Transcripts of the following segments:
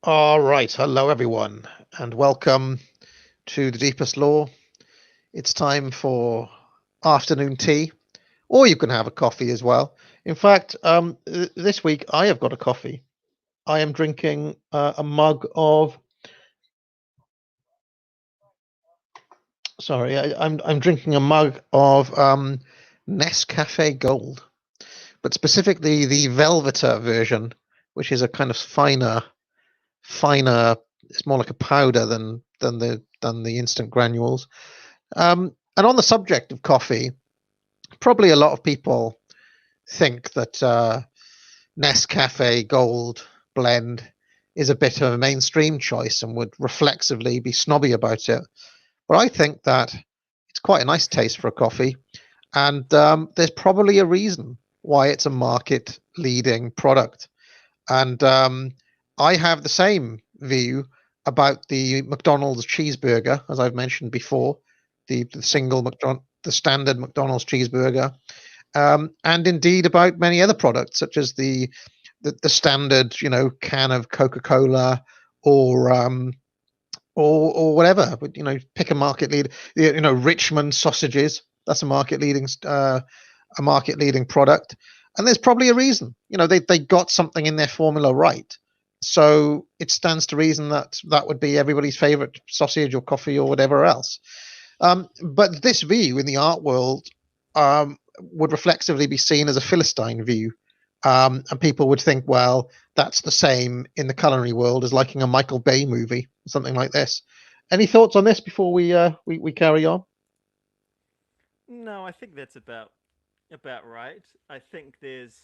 All right. Hello, everyone, and welcome to the Deepest Law. It's time for afternoon tea, or you can have a coffee as well. In fact, this week I have got a coffee. I am drinking a mug of. Sorry, I'm drinking a mug of Nescafe Gold, but specifically the Velveter version, which is a kind of finer. It's more like a powder than the instant granules. And on the subject of coffee, probably a lot of people think that Nescafe Gold blend is a bit of a mainstream choice and would reflexively be snobby about it. But I think that it's quite a nice taste for a coffee, and there's probably a reason why it's a market leading product. And I have the same view about the McDonald's cheeseburger, as I've mentioned before, the standard McDonald's cheeseburger, and indeed about many other products, such as the standard, can of Coca-Cola or or whatever. But pick a market leader. Richmond sausages. That's a market leading product, and there's probably a reason. They got something in their formula right. So it stands to reason that that would be everybody's favorite sausage or coffee or whatever else. But this view in the art world would reflexively be seen as a Philistine view. And people would think, well, that's the same in the culinary world as liking a Michael Bay movie, something like this. Any thoughts on this before we carry on? No, I think that's about right. I think there's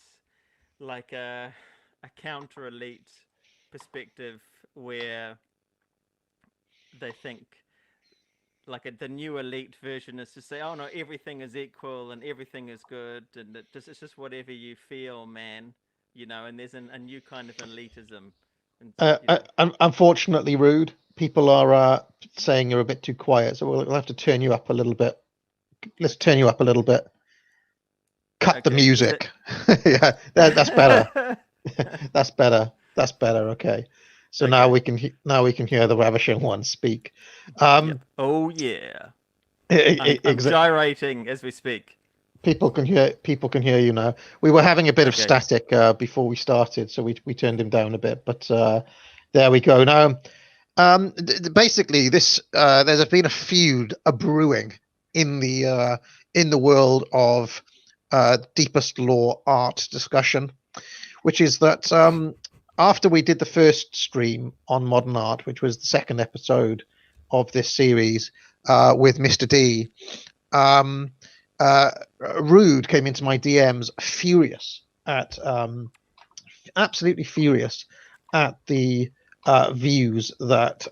like a counter elite perspective where they think the new elite version is to say, oh no, everything is equal and everything is good and it's just whatever you feel, man. And there's a new kind of elitism, and Unfortunately, Rude, people are saying you're a bit too quiet, so we'll have to turn you up a little bit. Let's turn you up a little bit. Cut the okay, is it? music. Yeah, that's better. That's better. That's better. Okay. So now Okay. we can hear the ravishing one speak. Um, Yep. Oh yeah. I'm exa- gyrating as we speak. people can hear you now. We were having a bit of Okay. static before we started, so we turned him down a bit. But there we go. Now, basically, this there's been a feud, a brewing in the world of deepest law art discussion, which is that after we did the first stream on modern art, which was the second episode of this series with Mr. D, um, uh, Rude came into my DMs furious at absolutely furious at the views that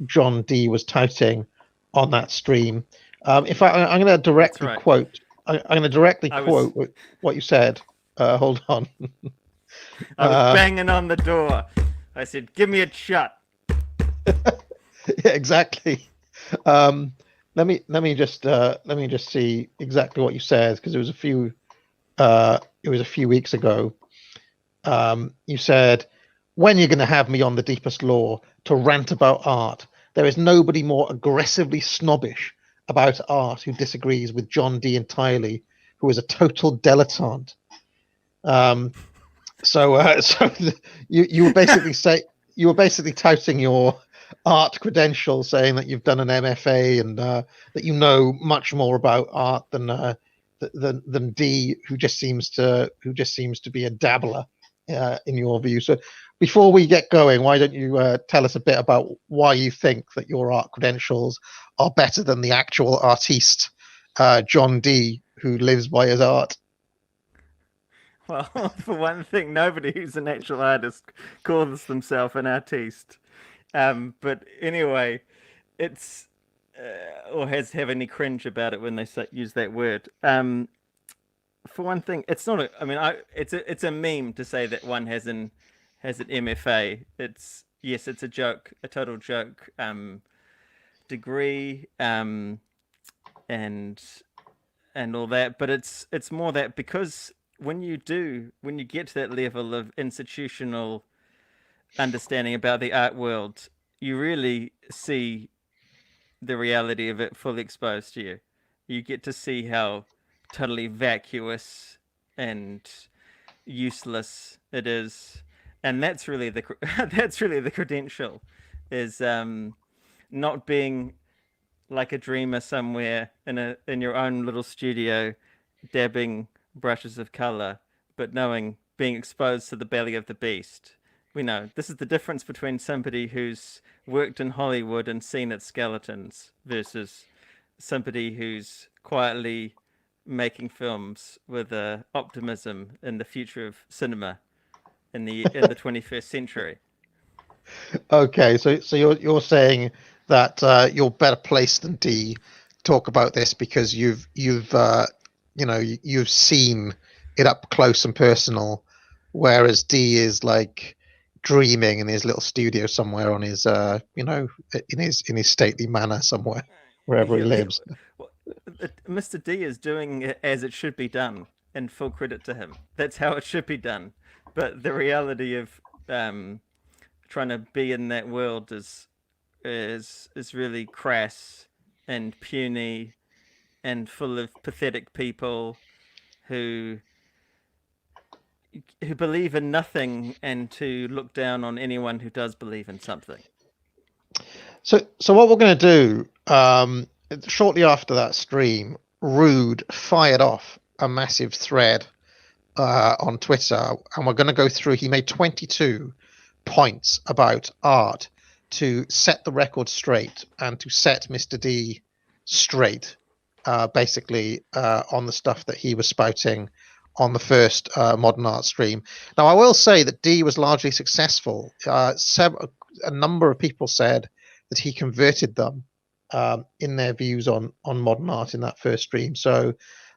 John D was touting on that stream. In fact, I'm going to That's directly right. quote. I'm going to directly I was quote what you said. Hold on. I was Uh, banging on the door. I said, "Give me a shot." yeah, exactly. Um, let me just see exactly what you said because it was a few weeks ago. You said, when you're going to have me on the deepest law to rant about art, there is nobody more aggressively snobbish about art who disagrees with John D entirely, who is a total dilettante. Um, so you were basically touting your art credentials, saying that you've done an MFA and that you know much more about art than D, who just seems to be a dabbler in your view. So before we get going, why don't you tell us a bit about why you think that your art credentials are better than the actual artiste, John D, who lives by his art? Well, for one thing, nobody who's an actual artist calls themselves an artiste. But anyway, it's or has have any cringe about it when they use that word. For one thing, it's not. I mean, it's a meme to say that one has an MFA. It's yes, it's a joke, a total joke. Degree, and all that, but it's more that because when you get to that level of institutional understanding about the art world, you really see the reality of it fully exposed to you. You get to see how totally vacuous and useless it is, and that's really the that's really the credential, is not being like a dreamer somewhere in your own little studio, dabbing brushes of color, but knowing being exposed to the belly of the beast. We know this is the difference between somebody who's worked in Hollywood and seen its skeletons versus somebody who's quietly making films with optimism in the future of cinema in the 21st century. Okay, so you're saying that you're better placed than D to talk about this because you've seen it up close and personal, whereas D is like dreaming in his little studio somewhere on his in his stately manor somewhere wherever he lives. Well, Mr. D is doing it as it should be done, and full credit to him. That's how it should be done. But the reality of trying to be in that world is really crass and puny and full of pathetic people who believe in nothing and to look down on anyone who does believe in something. So what we're going to do shortly after that stream, Rood fired off a massive thread on Twitter, and we're going to go through. He made 22 points about art to set the record straight and to set Mr. D straight, basically on the stuff that he was spouting on the first modern art stream. Now, I will say that D was largely successful. A number of people said that he converted them in their views on modern art in that first stream. So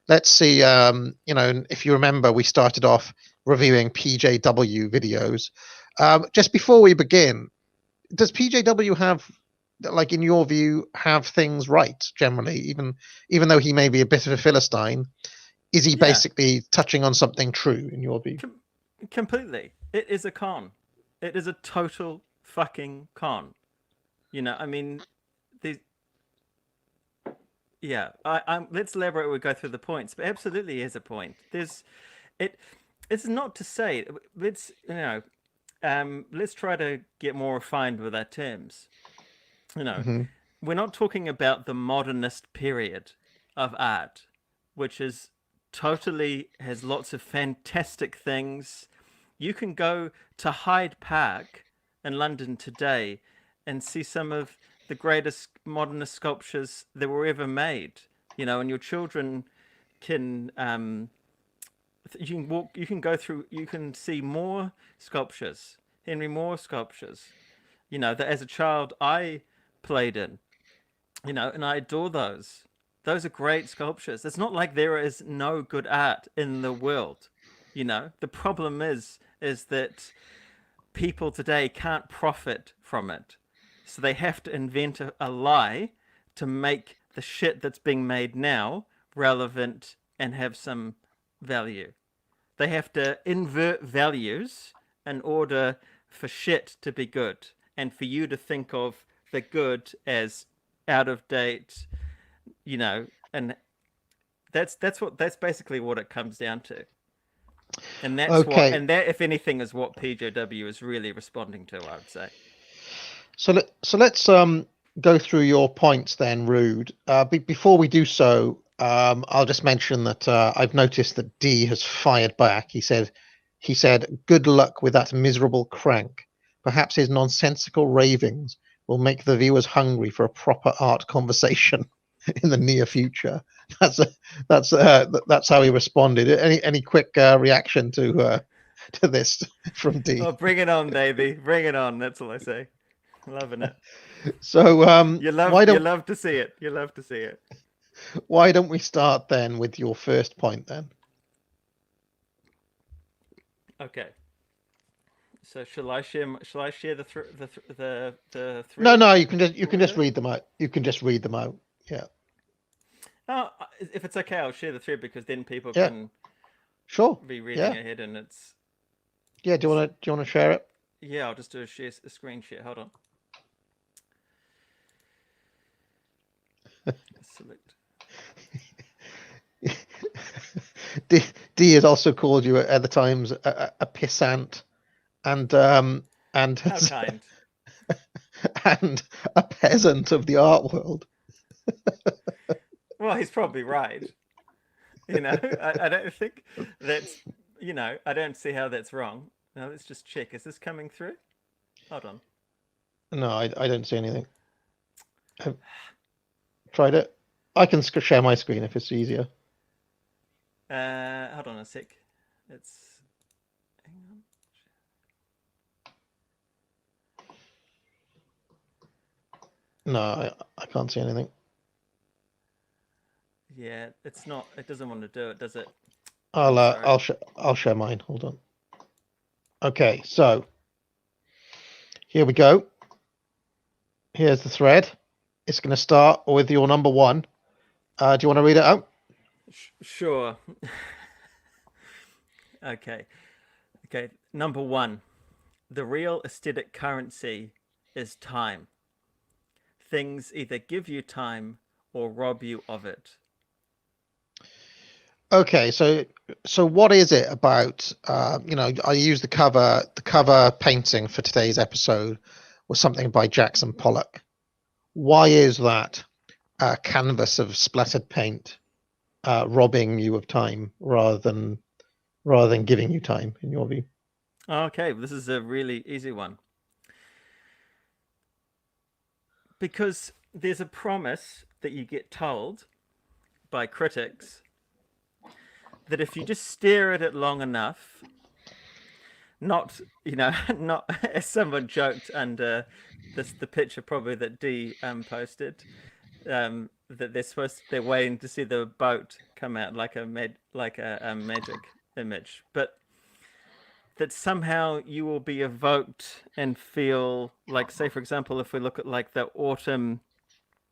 let's see. If you remember, we started off reviewing PJW videos. Just before we begin, does PJW have, like in your view, have things right generally? Even though he may be a bit of a philistine, is he basically touching on something true in your view? Completely. It is a con. It is a total fucking con. I mean, let's elaborate. We go through the points, but absolutely is a point. It's not to say let's try to get more refined with our terms. We're not talking about the modernist period of art, which is totally has lots of fantastic things. You can go to Hyde Park in London today and see some of the greatest modernist sculptures that were ever made. And your children can you can go through, you can see more sculptures, Henry Moore sculptures, that as a child I played in, and I adore those. Those are great sculptures. It's not like there is no good art in the world. The problem is that people today can't profit from it. So they have to invent a lie to make the shit that's being made now relevant and have some value. They have to invert values in order for shit to be good and for you to think of the good as out of date, and that's basically what it comes down to. And that's okay. that, if anything, is what PJW is really responding to, I would say. So let's go through your points then, Rood. Before we do so, I'll just mention that I've noticed that D has fired back. He said, "Good luck with that miserable crank. Perhaps his nonsensical ravings will make the viewers hungry for a proper art conversation in the near future." That's how he responded. Any quick reaction to this from D? Oh, bring it on, baby! Bring it on. That's all I say. Loving it. So you love to see it. You love to see it. Why don't we start then with your first point then? Okay. So shall I share the three? No, you can just read them out. You can just read them out. Yeah. Oh, if it's okay, I'll share the thread because then people can be reading ahead, and it's. Yeah. Do you want to share it? Yeah, I'll just do a screen share. Hold on. Select. D, D has also called you at the times a pissant and and How kind. and a peasant of the art world. Well, he's probably right. I don't think that's, I don't see how that's wrong. Now let's just check. Is this coming through? Hold on. No, I don't see anything. I've tried it. I can share my screen if it's easier. Hold on a sec. It's hang on. No, I can't see anything. Yeah, it's not. It doesn't want to do it, does it? I'll I'm uh, sorry. I'll sh I'll share mine. Hold on. Okay, so here we go. Here's the thread. It's going to start with your number one. Do you want to read it out? Sure. Okay. Okay. Number one. The real aesthetic currency is time. Things either give you time or rob you of it. Okay, so what is it about? I use the cover painting for today's episode was something by Jackson Pollock. Why is that canvas of splattered paint robbing you of time rather than giving you time, in your view? Okay, this is a really easy one. Because there's a promise that you get told by critics that if you just stare at it long enough, not not as someone joked under the picture probably that D posted, that they're waiting to see the boat come out like a magic image, but that somehow you will be evoked and feel like, say for example, if we look at like the autumn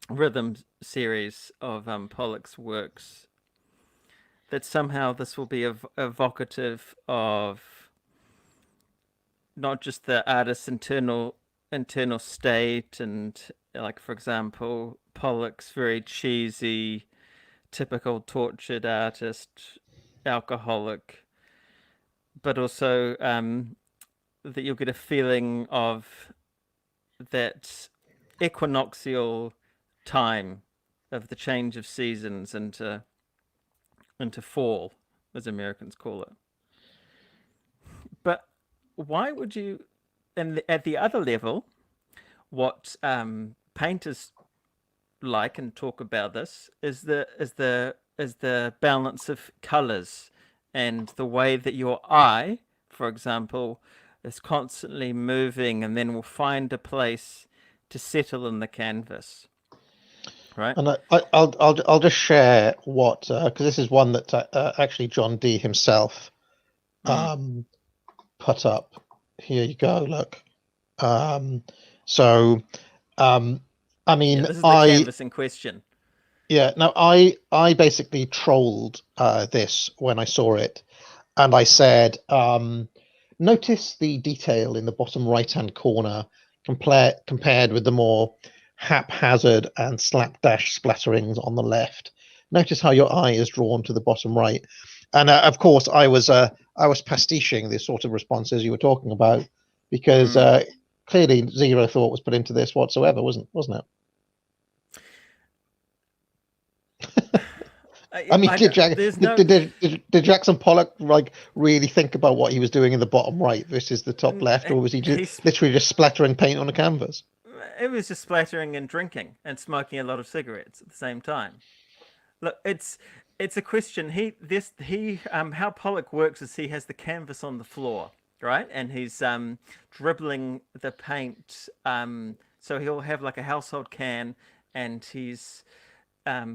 rhythm series of Pollock's works, that somehow this will be evocative of not just the artist's internal state, and like for example Pollock's very cheesy typical tortured artist alcoholic, but also that you'll get a feeling of that equinoxial time of the change of seasons into fall, as Americans call it. But why would you? And at the other level, what painters like and talk about this is the balance of colors and the way that your eye, for example, is constantly moving and then will find a place to settle in the canvas, right? And I'll just share what because this is one that actually John D himself Mm. um, put up. Here you go. Look. Um, so um, I Yeah, mean, this is the canvas in question. yeah. Now I basically trolled this when I saw it, and I said, notice the detail in the bottom right-hand corner compared with the more haphazard and slapdash splatterings on the left. Notice how your eye is drawn to the bottom right. And of course, I was pastiching the sort of responses you were talking about because Mm. clearly zero thought was put into this whatsoever, wasn't it? I mean, I did, don't, Jack, there's did, no. did, did Jackson Pollock like really think about what he was doing in the bottom right versus the top left, or was he just He's literally just splattering paint on a canvas? it was just splattering and drinking and smoking a lot of cigarettes at the same time. Look, it's a question. He how Pollock works is he has the canvas on the floor, right, and he's dribbling the paint. So he'll have like a household can, and he's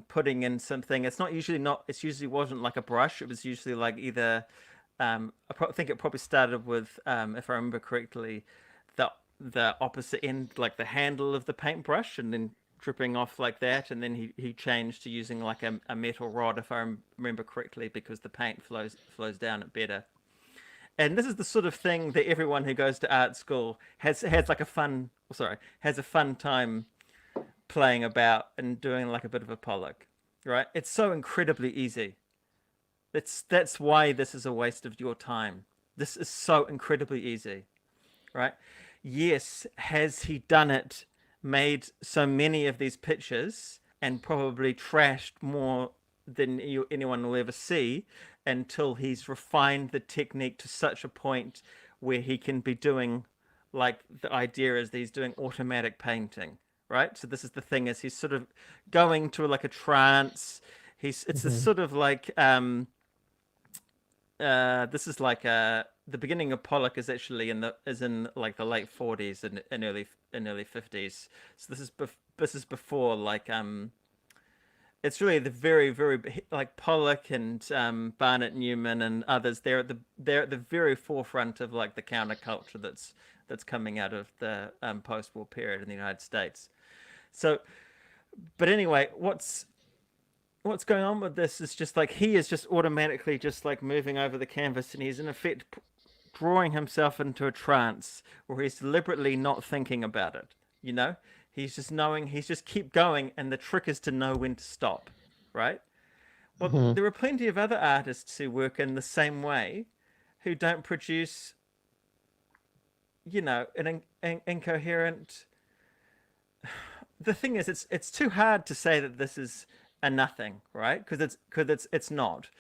putting in something. It's not usually not. It's usually wasn't like a brush. It was usually like either. Think it probably started with, if I remember correctly, the the opposite end, like the handle of the paintbrush, and then dripping off like that, and then he changed to using like a metal rod, if I remember correctly, because the paint flows down it better. And this is the sort of thing that everyone who goes to art school has like a fun, sorry, has a fun time playing about and doing like a bit of a Pollock, right? It's so incredibly easy. That's why this is a waste of your time. This is so incredibly easy, right? Yes, has he done it, made so many of these pictures, and probably trashed more than anyone will ever see until he's refined the technique to such a point where he can be doing, like, the idea is that he's doing automatic painting, right? So this is the thing, is he's sort of going to like a trance. It's a Hmm. sort of like this is like the beginning of Pollock is actually in like the late 40s and early 50s. So this is before like it's really the very like Pollock and Barnett Newman and others. They're at the very forefront of like the counterculture that's coming out of the post-war period in the United States. So, but anyway, what's going on with this is just like he is just automatically just like moving over the canvas, and he's in effect drawing himself into a trance where he's deliberately not thinking about it. You know, he's just knowing, he's just keep going, and the trick is to know when to stop, right? Well, Hmm. there are plenty of other artists who work in the same way, who don't produce, you know, an incoherent. The thing is, it's too hard to say that this is a nothing, right? Because it's not.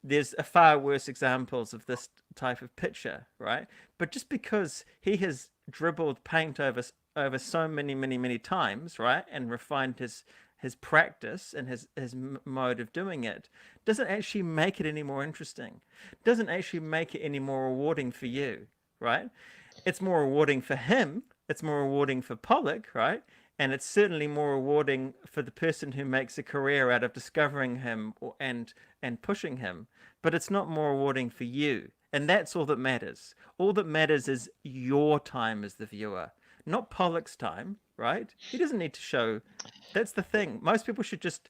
There's a far worse examples of this type of picture, right? But just because he has dribbled paint over so many times, right, and refined his practice and his mode of doing it, doesn't actually make it any more interesting. Doesn't actually make it any more rewarding for you, right? It's more rewarding for him. It's more rewarding for Pollock, right? And it's certainly more rewarding for the person who makes a career out of discovering him and pushing him. But it's not more rewarding for you. And that's all that matters. All that matters is your time as the viewer, not Pollock's time, right? He doesn't need to show. That's the thing. Most people should just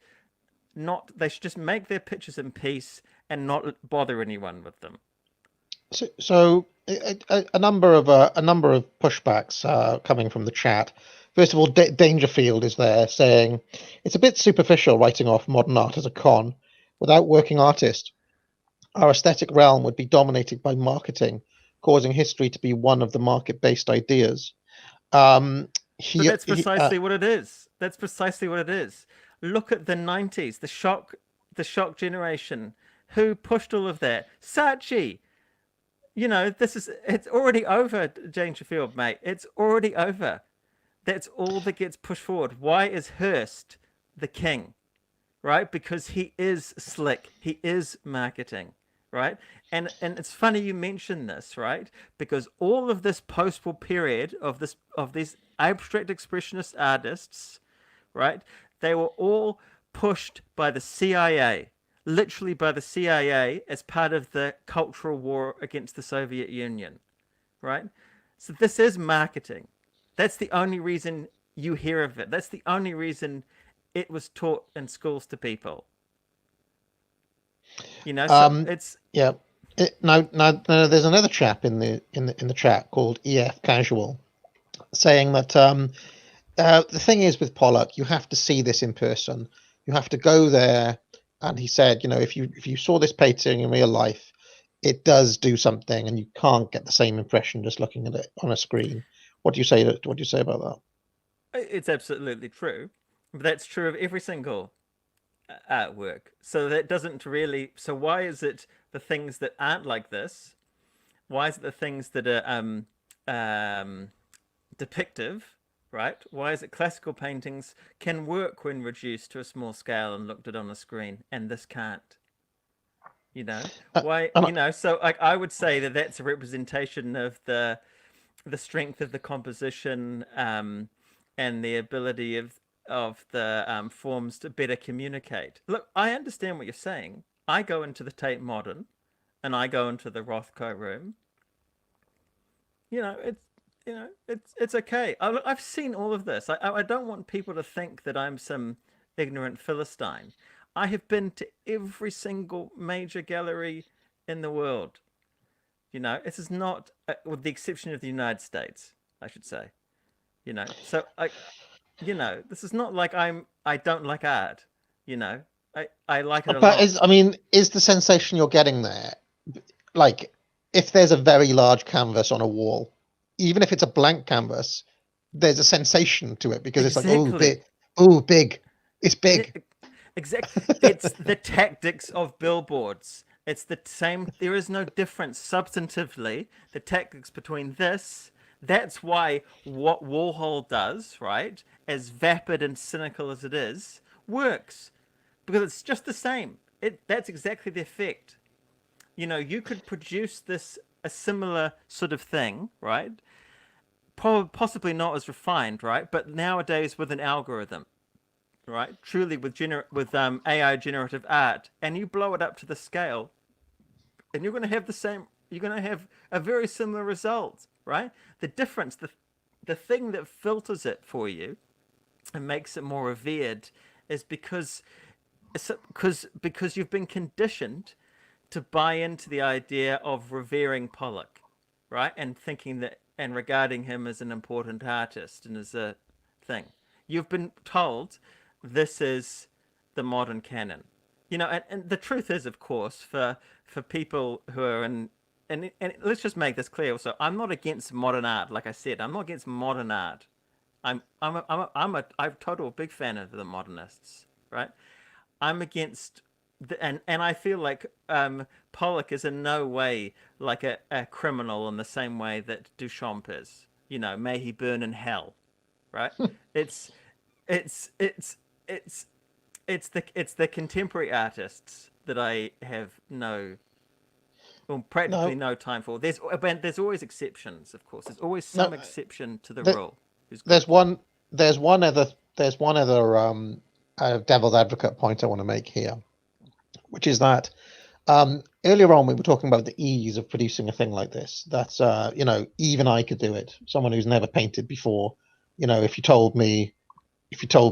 not, they should just make their pictures in peace and not bother anyone with them. So a number of pushbacks coming from the chat. First of all, Dangerfield is there saying it's a bit superficial writing off modern art as a con. Without working artists, our aesthetic realm would be dominated by marketing, causing history to be one of the market-based ideas. Um, But he, that's he precisely what it is. That's precisely what it is. Look at the 90s, the shock generation. Who pushed all of that? Saatchi. You know, it's already over, James Sheffield, mate. It's already over. That's all that gets pushed forward. Why is Hearst the king? Right? Because he is slick. He is marketing, right? And it's funny you mention this, right? Because all of this post-war period of these abstract expressionist artists, right? They were all pushed by the CIA, literally by the CIA, as part of the cultural war against the Soviet Union, right? So this is marketing. That's the only reason you hear of it. That's the only reason it was taught in schools to people. You know, so um, it's yeah. Now, there's another chap in the chat called EF Casual saying that the thing is with Pollock, you have to see this in person. You have to go there. And he said, you know, if you saw this painting in real life, it does do something, and you can't get the same impression just looking at it on a screen. What do you say about that? it's absolutely true. But that's true of every single artwork. So that doesn't really. So why is it the things that aren't like this? Why is it the things that are um, depictive, right? Why is it classical paintings can work when reduced to a small scale and looked at on a screen, and this can't? You know why? And You know, so like I would say that that's a representation of the strength of the composition and the ability of the forms to better communicate. Look, I understand what you're saying. I go into the Tate Modern, and I go into the Rothko room. You know, it's okay. I've seen all of this. I don't want people to think that I'm some ignorant philistine. I have been to every single major gallery in the world. This is not, with the exception of the United States, I should say. So this is not like I don't like art. I like it a But lot. is the sensation you're getting there, like, if there's a very large canvas on a wall, even if it's a blank canvas, there's a sensation to it because it's like, Exactly. big, it's Yeah, big. exactly. It's the tactics of billboards. It's the same. There is no difference substantively. The tactics between this. That's why what Warhol does, right, as vapid and cynical as it is, works because it's just the same. That's exactly the effect. You could produce this a similar sort of thing, right? Possibly not as refined, right? But nowadays with an algorithm, right? Truly with AI generative art, and you blow it up to the scale, and you're going to have the same. You're going to have a very similar result, right? The difference, the thing that filters it for you and makes it more revered, is because you've been conditioned to buy into the idea of revering Pollock, right? And thinking that and regarding him as an important artist and as a thing. You've been told this is the modern canon. And the truth is, of course, for people who are in and let's just make this clear. Also, I'm not against modern art. Like I said, I'm not against modern art. I'm a total big fan of the modernists, right? I'm against and I feel like Pollock is in no way like a criminal in the same way that Duchamp is. May he burn in hell, right? It's it's it's it's it's the contemporary artists that I have practically No, no time for. There's always exceptions, of course. There's always no. some exception to the th- rule who's There's good. one. There's one other devil's advocate point I want to make here, which is that earlier on we were talking about the ease of producing a thing like this. That's even I could do it. Someone who's never painted before. If you told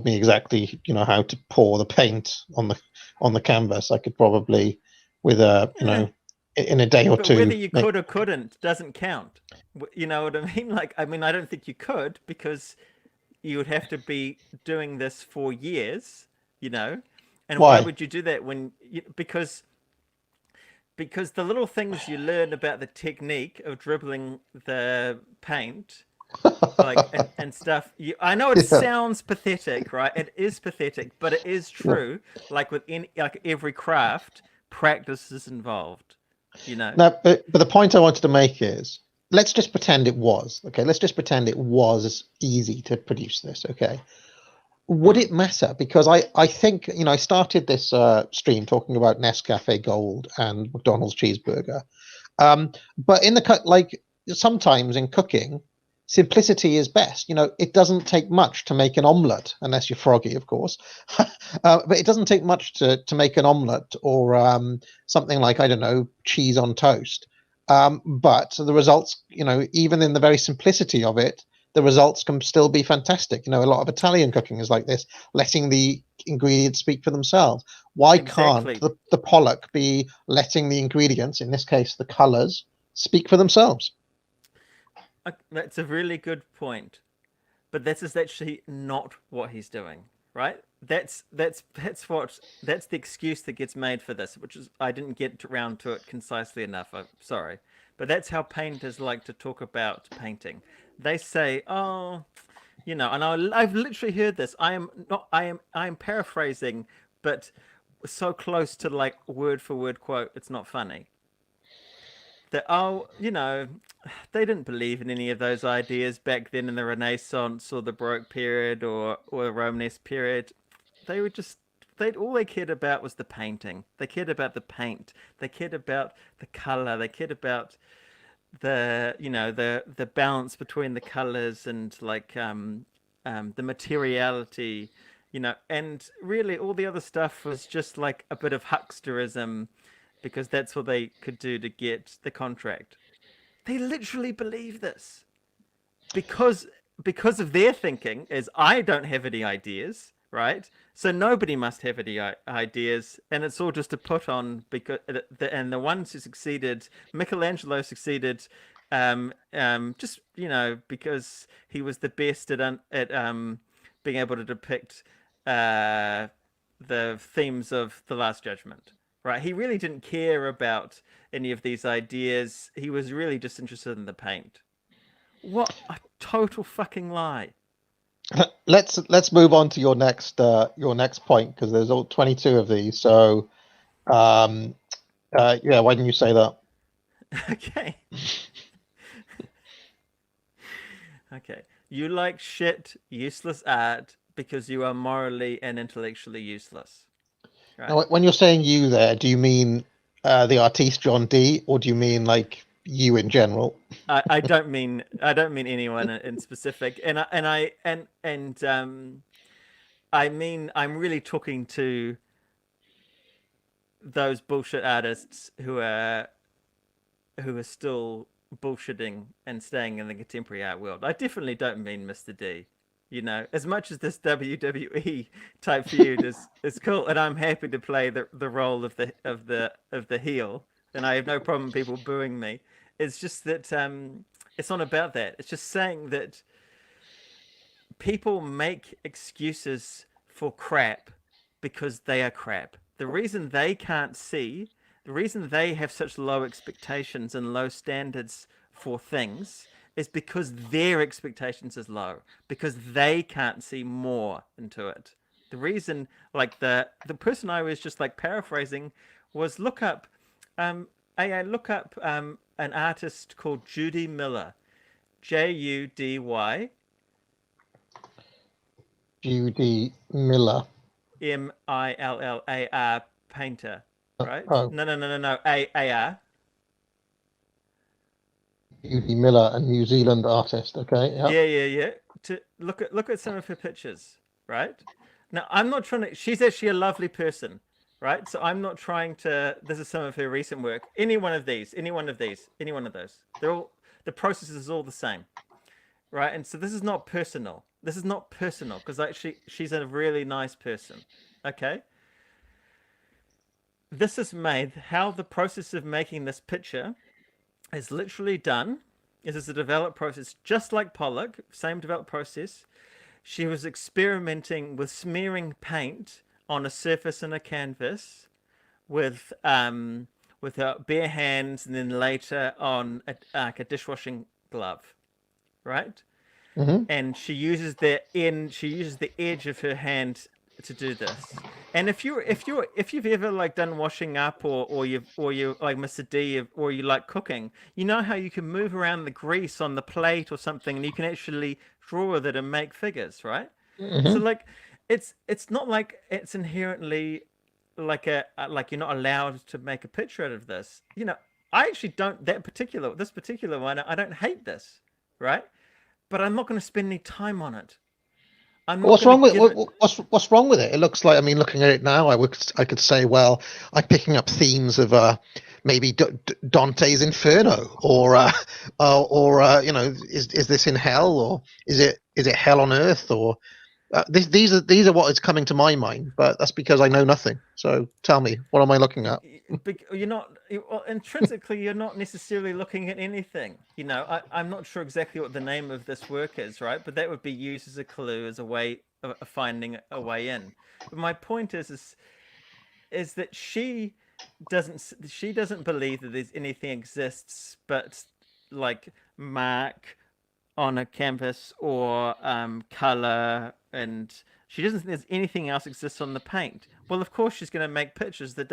me exactly how to pour the paint on the canvas, I could probably, with a Eh, in a day or but whether two, you make. could or couldn't doesn't count. You know what I mean? I don't think you could because you would have to be doing this for years, you know? And why Why? would you do that because the little things you learn about the technique of dribbling the paint, like and stuff, I know it Yeah, sounds pathetic, right? It is pathetic, but it is yeah. true. Like with every craft, practice is involved, you know? No, but the point I wanted to make is, let's just pretend it was okay. Let's just pretend it was easy to produce this. Okay, would Mm. it matter? Because I think I started this stream talking about Nescafe Gold and McDonald's cheeseburger. But in the cut, like, sometimes in cooking, simplicity is best. It doesn't take much to make an omelette, unless you're froggy, of course. But it doesn't take much to make an omelette or something like, I don't know, cheese on toast. But the results, even in the very simplicity of it, the results can still be fantastic. A lot of Italian cooking is like this, letting the ingredients speak for themselves. Why can't Exactly. the Pollock be letting the ingredients, in this case the colors, speak for themselves? That's a really good point. But this is actually not what he's doing, right? That's the excuse that gets made for this, which is I didn't get around to it concisely enough. I'm sorry, but that's how painters like to talk about painting. They say, "Oh, and I've literally heard this. I am not. I am paraphrasing, but so close to like word for word quote, it's not funny. That they didn't believe in any of those ideas back then in the Renaissance or the Baroque period or the Romanesque period. They were just they all they cared about was the painting. They cared about the paint. They cared about the color. They cared about the balance between the colors and the materiality. And really all the other stuff was just like a bit of hucksterism because that's what they could do to get the contract. They literally believe this because because of their thinking is I don't have any ideas, right? So nobody must have any ideas, and it's all just a put on because and the ones who succeeded, Michelangelo succeeded, just because he was the best at being able to depict uh, the themes of the Last Judgment, right? He really didn't care about any of these ideas. He was really just interested in the paint. What a total fucking lie. Let's move on to your next point, because there's all 22 of these. So yeah, why didn't you say that? Okay. Okay. You like shit, useless art because you are morally and intellectually useless. Right. Now, when you're saying you there, do you mean the artiste John D, or do you mean like you in general? I don't mean anyone in specific, and I mean I'm really talking to those bullshit artists who are still bullshitting and staying in the contemporary art world. I definitely don't mean Mr. D. As much as this WWE type feud is cool, and I'm happy to play the role of the heel, and I have no problem people booing me. It's just that it's not about that. It's just saying that people make excuses for crap because they are crap. The reason they can't see, the reason they have such low expectations and low standards for things is because their expectations is low, because they can't see more into it. The reason, like the person I was just like paraphrasing was look up, look up an artist called Judy Miller, Judy Judy Miller. Millar painter, right? Oh, No. AR. Judy Miller, a New Zealand artist. Okay, yeah. Yeah. To look at some of her pictures, right? Now I'm not trying to. She's actually a lovely person, right? So I'm not trying to. This is some of her recent work. Any one of those. They're all, the process is all the same, right? And so this is not personal. Because actually she's a really nice person. Okay. This is made. How the process of making this picture is literally done. This is a developed process, just like Pollock, same developed process. She was experimenting with smearing paint on a surface in a canvas with her bare hands, and then later on like a dishwashing glove, right? Mm-hmm. And she uses the edge of her hand to do this. And if you've ever like done washing up, or you like Mr. D, or you like cooking, you know how you can move around the grease on the plate or something, and you can actually draw with it and make figures, right? So Mm-hmm. like it's not like it's inherently like like you're not allowed to make a picture out of this. I actually don't, this particular one, I don't hate this, right? But I'm not going to spend any time on it. I'm not What's going to wrong with give it. what's wrong with it? It looks like, I mean, looking at it now, I could say, well, I'm picking up themes of maybe Dante's Inferno, or is this in hell, or is it hell on earth, or these are what is coming to my mind, but that's because I know nothing. So tell me, what am I looking at? You're not, well, intrinsically you're not necessarily looking at anything. I'm not sure exactly what the name of this work is, right? But that would be used as a clue, as a way of finding a way in. But my point is that she doesn't believe that there's anything exists but like mark on a canvas, or color, and she doesn't think there's anything else exists on the paint. Well, of course she's going to make pictures that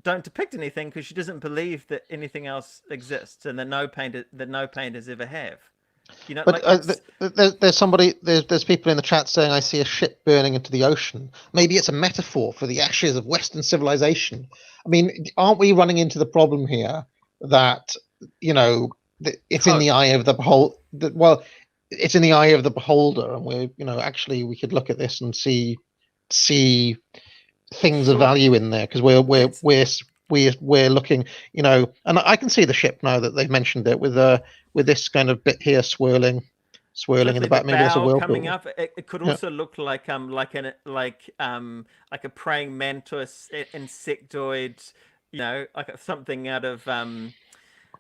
don't depict anything, because she doesn't believe that anything else exists, and that no painters ever have. But there's people in the chat saying, I see a ship burning into the ocean. Maybe it's a metaphor for the ashes of Western civilization. I mean, aren't we running into the problem here that, it's in the eye of the beholder? Well, it's in the eye of the beholder, and actually we could look at this and see things of Sure. value in there, because we're looking, and I can see the ship now that they've mentioned it, with this kind of bit here swirling. swirling in the Totally, the back. Maybe there's a bow coming whirlpool. up. It could Yeah. also look like like a praying mantis insectoid, like something out of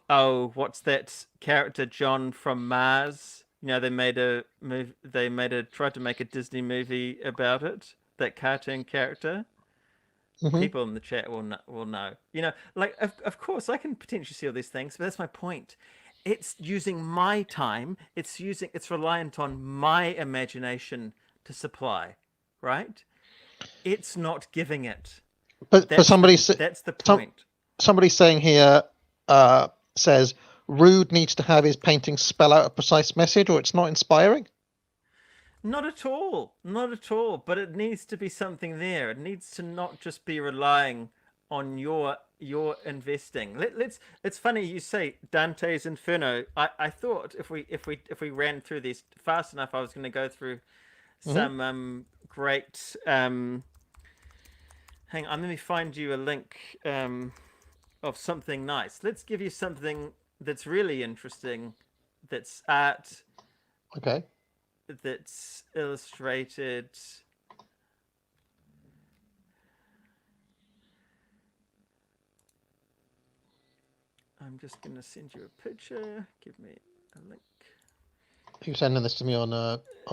oh, what's that character John from Mars? They made a move. They made a tried to make a Disney movie about it. That cartoon character. Hmm. People in the chat will know. Like of course I can potentially see all these things, but that's my point. It's using my time. It's reliant on my imagination to supply, right? It's not giving it. But That's the some point. somebody saying here uh, says Rood needs to have his paintings spell out a precise message, or it's not inspiring. Not at all. Not at all. But it needs to be something there. It needs to not just be relying on your investing. Let's. It's funny you say Dante's Inferno. I thought if we ran through these fast enough, I was going to go through Hmm. some great. Hang on, let me find you a link of something nice. Let's give you something that's really interesting. That's art. Okay. That's illustrated. I'm just going to send you a picture. Give me a link. You're sending this to me on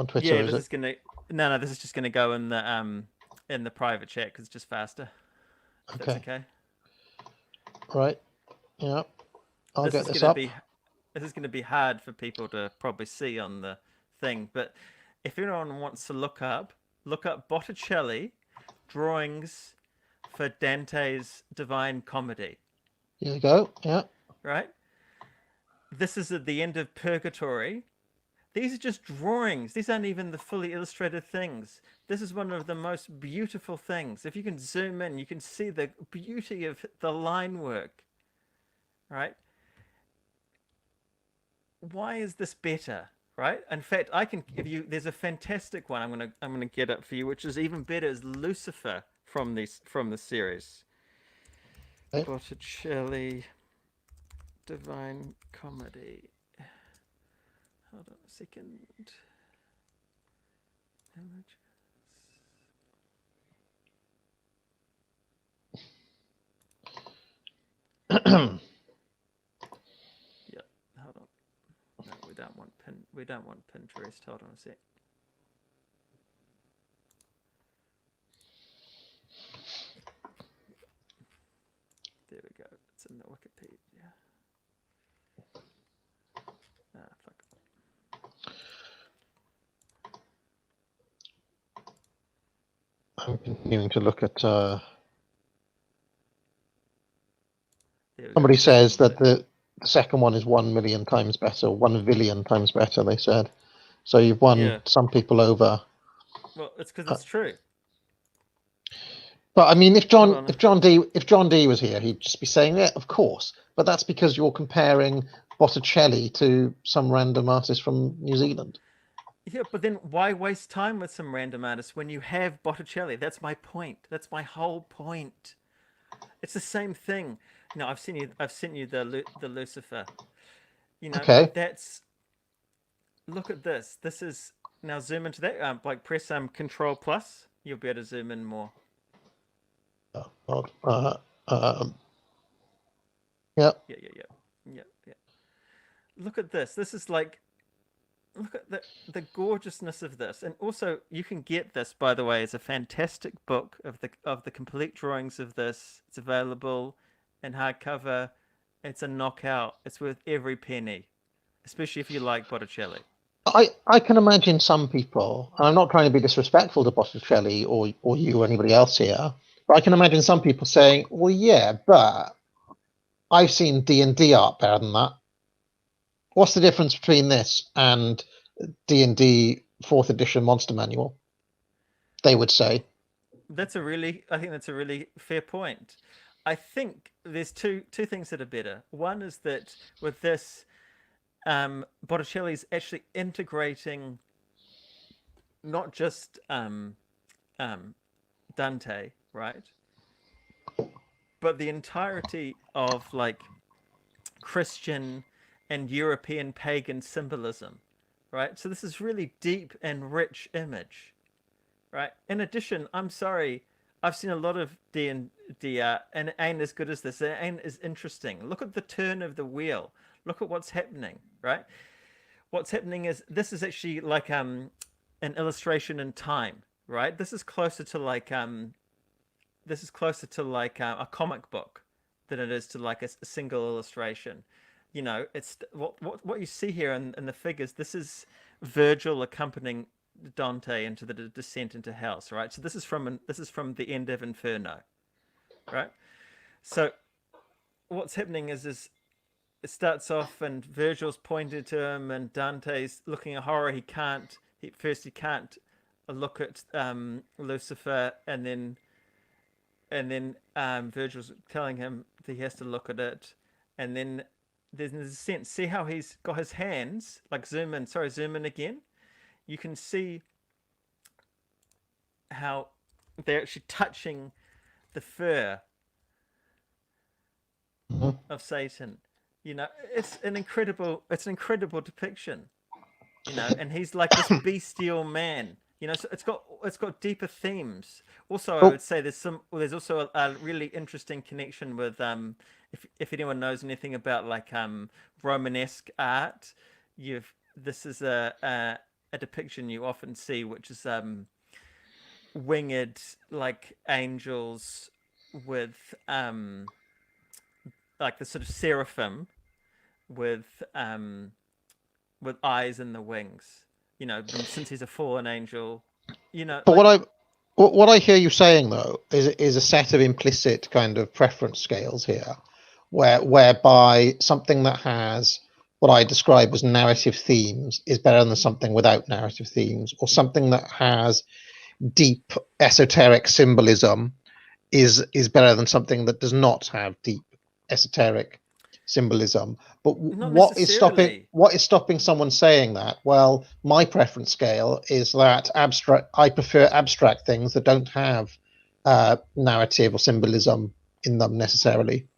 Twitter, Yeah, is this it? is going to no, this is just going to go in the private chat cuz it's just faster. If that's Okay. okay. Right. Yeah. I'll This get is this going to up. be this is going to be hard for people to probably see on the thing, but if anyone wants to look up Botticelli drawings for Dante's Divine Comedy, Here you go. Yeah. right? This is at the end of Purgatory. These are just drawings. These aren't even the fully illustrated things. This is one of the most beautiful things. If you can zoom in, you can see the beauty of the line work, right? Why is this better, right? In fact, I can give you. There's a fantastic one. I'm gonna get up for you, which is even better. Is Lucifer from the series Okay. Botticelli Divine Comedy. Hold on a second. Image. Yep. Hold on. No, we don't want Pinterest. Hold on a sec. There we go. It's in the Wikipedia. Ah, fuck. I'm continuing to look at. There we go. Somebody Just says sent that it. the second one is 1 million times better, 1 billion times better. They said. So you've won Yeah. some people over. Well, it's because Uh, it's true. but I mean, if Hold John on. if John D was here, he'd just be saying, "Yeah, of course." But that's because you're comparing Botticelli to some random artist from New Zealand. Yeah, but then why waste time with some random artist when you have Botticelli? That's my point. That's my whole point. It's the same thing. I've sent you the Lucifer. Okay. That's look at this. This is now zoom into that. Like press Control Plus. You'll be able to zoom in more. Um, yeah. Yeah. Look at this. This is like look at the gorgeousness of this, and also you can get this by the way as a fantastic book of the complete drawings of this. It's available in hardcover. It's a knockout. It's worth every penny, especially if you like Botticelli. I can imagine some people, and I'm not trying to be disrespectful to Botticelli or you or anybody else here, but I can imagine some people saying, "Well, yeah, but I've seen D&D art better than that. What's the difference between this and D&D fourth edition monster manual?" They would say. I think that's a really fair point. I think there's two things that are better. One is that with this, Botticelli's actually integrating not just Dante, right, but the entirety of like Christian and European pagan symbolism right? So this is really deep and rich image, right? In addition, I'm sorry, I've seen a lot of D&D and it ain't as good as this. It ain't as interesting. Look at the turn of the wheel. Look at what's happening, right? What's happening is this is actually like an illustration in time, right? This is closer to like a comic book than it is to like a single illustration. You know, it's what you see here in the figures. This is Virgil accompanying Dante into the descent into hell. Right. So this is from the end of Inferno. Right. So what's happening is it starts off and Virgil's pointed to him and Dante's looking at horror. He can't look at Lucifer, and then Virgil's telling him that he has to look at it, and then there's a sense. See how he's got his hands like zoom in. Sorry, zoom in again. You can see how they're actually touching the fur Mhm. of Satan. You know, it's an incredible depiction. You know, and he's like this bestial man. You know, so it's got deeper themes. Also, I But would say there's also a really interesting connection with if anyone knows anything about like Romanesque art, you've this is a depiction you often see, which is winged like angels with like the sort of seraphim with um with eyes in the wings. You know, since he's a fallen angel, you know, but like what I hear you saying though is a set of implicit kind of preference scales here, whereby something that has what I describe as narrative themes is better than something without narrative themes, or something that has deep esoteric symbolism is better than something that does not have deep esoteric symbolism. But not necessarily. what is stopping someone saying that? Well, my preference scale is that abstract. I prefer abstract things that don't have narrative or symbolism in them necessarily.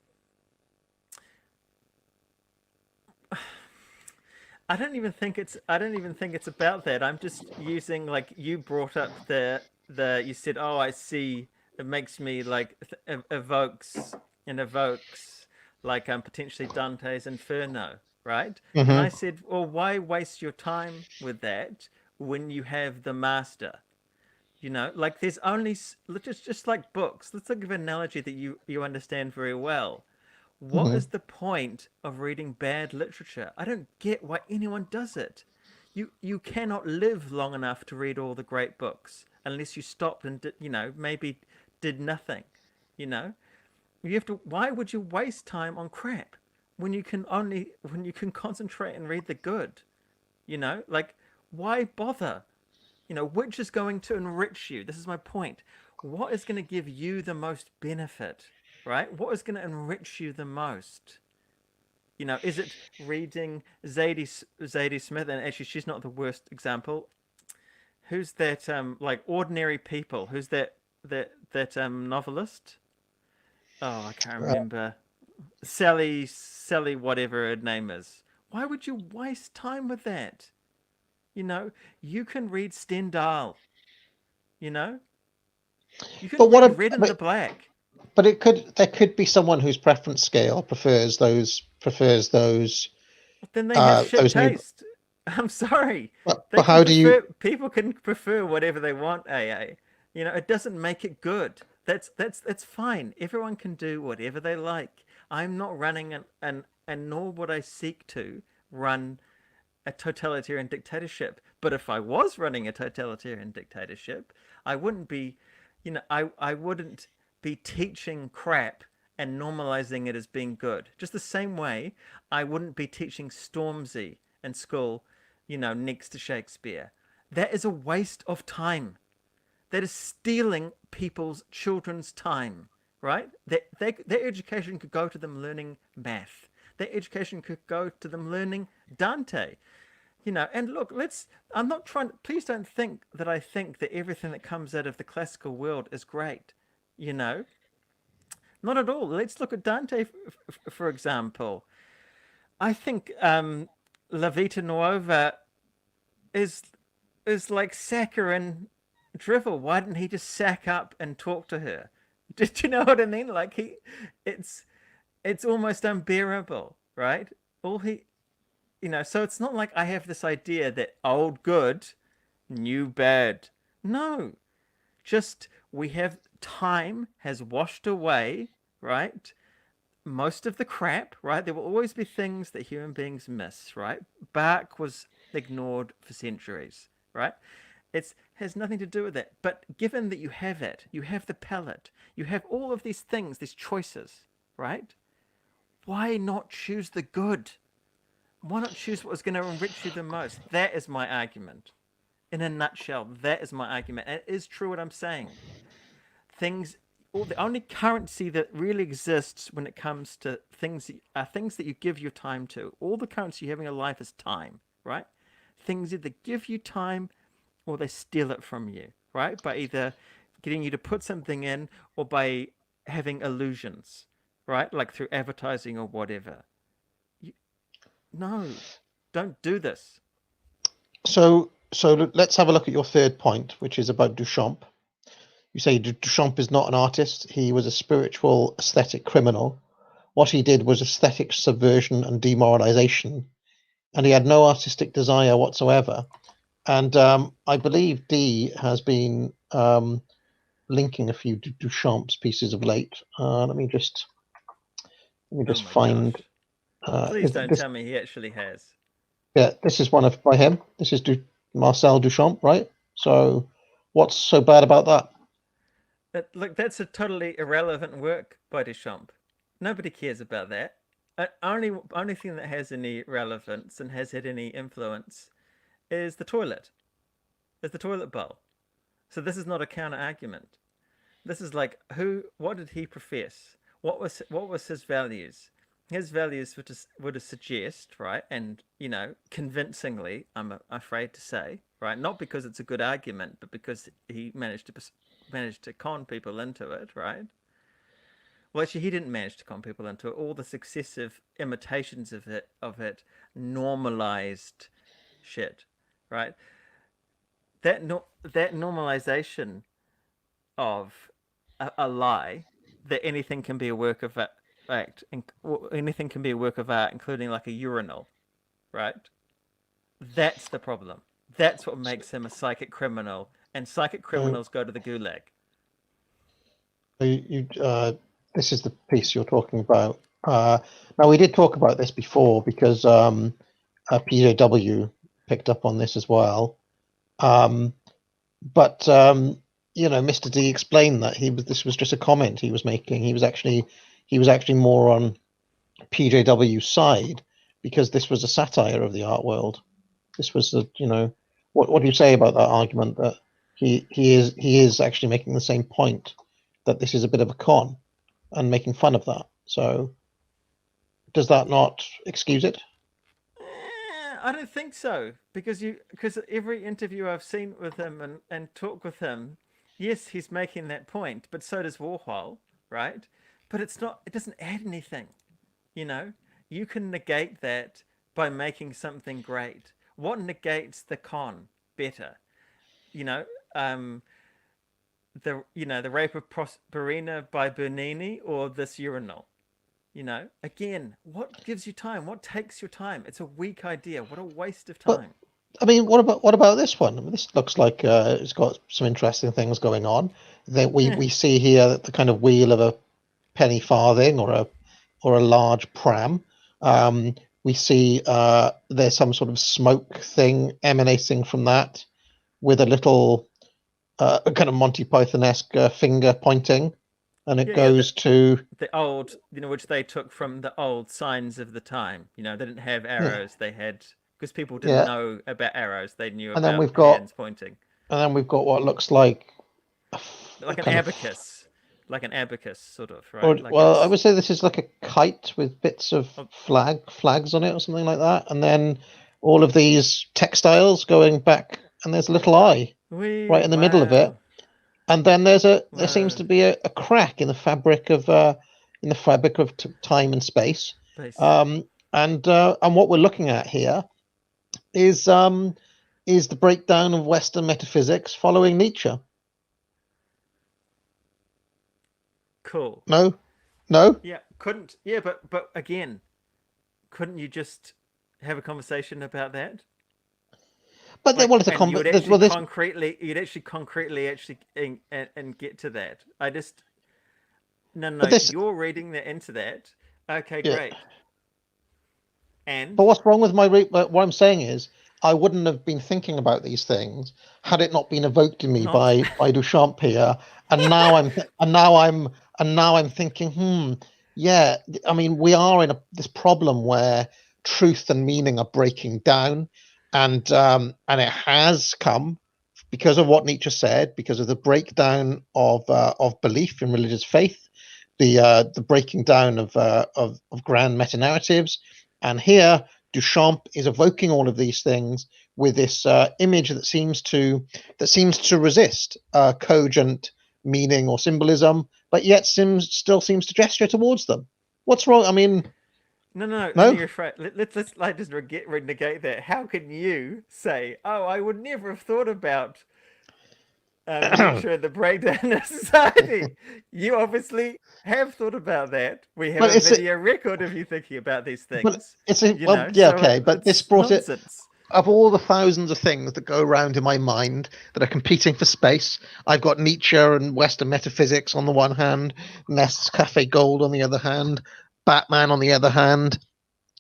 I don't even think it's about that. I'm just using like you brought up the you said, "Oh, I see it makes me like evokes like potentially Dante's Inferno, right?" And I Mm-hmm. said, "Well, why waste your time with that when you have the master?" You know, like there's only just like books. Let's think of an analogy that you understand very well. What Mm-hmm. is the point of reading bad literature? I don't get why anyone does it. You cannot live long enough to read all the great books unless you stopped and did, maybe did nothing. You know, you have to. Why would you waste time on crap when you can concentrate and read the good? You know, like why bother? You know, which is going to enrich you? This is my point. What is going to give you the most benefit, right? What is going to enrich you the most? You know, is it reading Zadie Smith? And actually, she's not the worst example. Who's that? Like Ordinary People. Who's that novelist? Oh, I can't remember. Sally, whatever her name is. Why would you waste time with that? You know, you can read Stendhal. You know, you can But what? read Red and the Black. But it could there could be someone whose preference scale prefers Then they have shit those new. taste. I'm sorry. They But can how do you? prefer. People can prefer whatever they want. AA. You know, it doesn't make it good. That's fine. Everyone can do whatever they like. I'm not running and nor would I seek to run a totalitarian dictatorship. But if I was running a totalitarian dictatorship, I wouldn't be, I wouldn't be teaching crap and normalizing it as being good. Just the same way I wouldn't be teaching Stormzy in school, next to Shakespeare. That is a waste of time. That is stealing people's children's time, right? Their education could go to them learning math. Their education could go to them learning Dante. And look, I'm not trying, please don't think that I think that everything that comes out of the classical world is great, you know? Not at all. Let's look at Dante, for example. I think La Vita Nuova is like saccharine drivel. Why didn't he just sack up and talk to her? Did you know what I mean? Like it's it's almost unbearable, right? All he, so it's not like I have this idea that old good, new bad. No, just we have time has washed away, right? Most of the crap, right? There will always be things that human beings miss, right? Bark was ignored for centuries, right? It has nothing to do with it. But given that you have it, you have the palate, you have all of these things, these choices, right? Why not choose the good? Why not choose what is going to enrich you the most? That is my argument. In a nutshell, that is my argument. And it is true what I'm saying. Things, all the only currency that really exists when it comes to things are things that you give your time to. All the currency you have in your life is time, right? Things either give you time or they steal it from you, right? By either getting you to put something in or by having illusions, right? Like through advertising or whatever. No, don't do this. So let's have a look at your third point, which is about Duchamp. You say Duchamp is not an artist. He was a spiritual aesthetic criminal. What he did was aesthetic subversion and demoralization, and he had no artistic desire whatsoever. And I believe Dee has been linking a few Duchamp's pieces of late. Let me just Oh my find. gosh. Please don't This tell me he actually has. Yeah, this is one of by him. This is Marcel Duchamp, right? So, what's so bad about that? Look, that's a totally irrelevant work by Duchamp. Nobody cares about that. Only thing that has any relevance and has had any influence is the toilet. Is the toilet bowl. So this is not a counter argument. This is like what did he profess? What was his values? His values would suggest, right, and convincingly, I'm afraid to say, right, not because it's a good argument, but because he managed to con people into it, right? Well, actually, he didn't manage to con people into it. All the successive imitations of it normalized shit, right? That normalization of a lie that anything can be a work of act, anything can be a work of art, including like a urinal, right? That's the problem. That's what makes him a psychic criminal, and psychic So, criminals go to the gulag. this is the piece you're talking about. Now we did talk about this before because PJW picked up on this as well. But Mr. D explained that this was just a comment he was making. He was actually more on PJW's side because this was a satire of the art world. This was what do you say about that argument that he is actually making the same point, that this is a bit of a con and making fun of that. So does that not excuse it? I don't think so because every interview I've seen with him and talk with him, yes, he's making that point, but so does Warhol, right? But it's not. It doesn't add anything. You know, you can negate that by making something great. What negates the con better? You know, um, the rape of Prosperina by Bernini or this urinal. Again, what gives you time? What takes your time? It's a weak idea. What a waste of But time. I mean, what about this one? I mean, this looks like it's got some interesting things going on. That we Eh, we see here the kind of wheel of a penny farthing or a large pram. We see there's some sort of smoke thing emanating from that with a little kind of Monty Python-esque finger pointing, and it yeah, yeah. goes to The old, which they took from the old signs of the time. They didn't have yeah, arrows. They had because people didn't yeah, know about arrows. They knew and then about we've got hands pointing, and then we've got what looks like a like an kind of abacus, sort of, or right? Like well, I it's would say this is like a kite with bits of oh, flags on it or something like that, and then all of these textiles going back, and there's a little eye wee right in the middle of it, wow, and then there seems whoa, to be a crack in the fabric of time and space, base. and what we're looking at here is is the breakdown of Western metaphysics following Nietzsche. Cool. No, no. Yeah, couldn't. Yeah, but again, couldn't you just have a conversation about that? But Like, well, it's a and you would well, actually this. concretely actually and get to that. I just no, But this. you're reading that into that. Okay, Yeah. great. And But what's wrong with what I'm saying is I wouldn't have been thinking about these things had it not been evoked in me not. by Duchamp here. And now I'm and now I'm and now I'm thinking, yeah. I mean, we are in this problem where truth and meaning are breaking down, and it has come because of what Nietzsche said, because of the breakdown of belief in religious faith, the breaking down of grand meta narratives, and here Duchamp is evoking all of these things with this image that seems to resist cogent meaning or symbolism, but yet still seems to gesture towards them. What's wrong? I mean, No. Let me no. rephrase. Let's like just negate that. How can you say, "Oh, I would never have thought about Nietzsche and the breakdown of society"? You obviously have thought about that. We have But a video record of you thinking about these things. it's a You well, know, yeah, so okay. But this it's brought it nonsense. of all the thousands of things that go around in my mind that are competing for space. I've got Nietzsche and Western metaphysics on the one hand, Nest's Cafe Gold on the other hand, Batman on the other hand,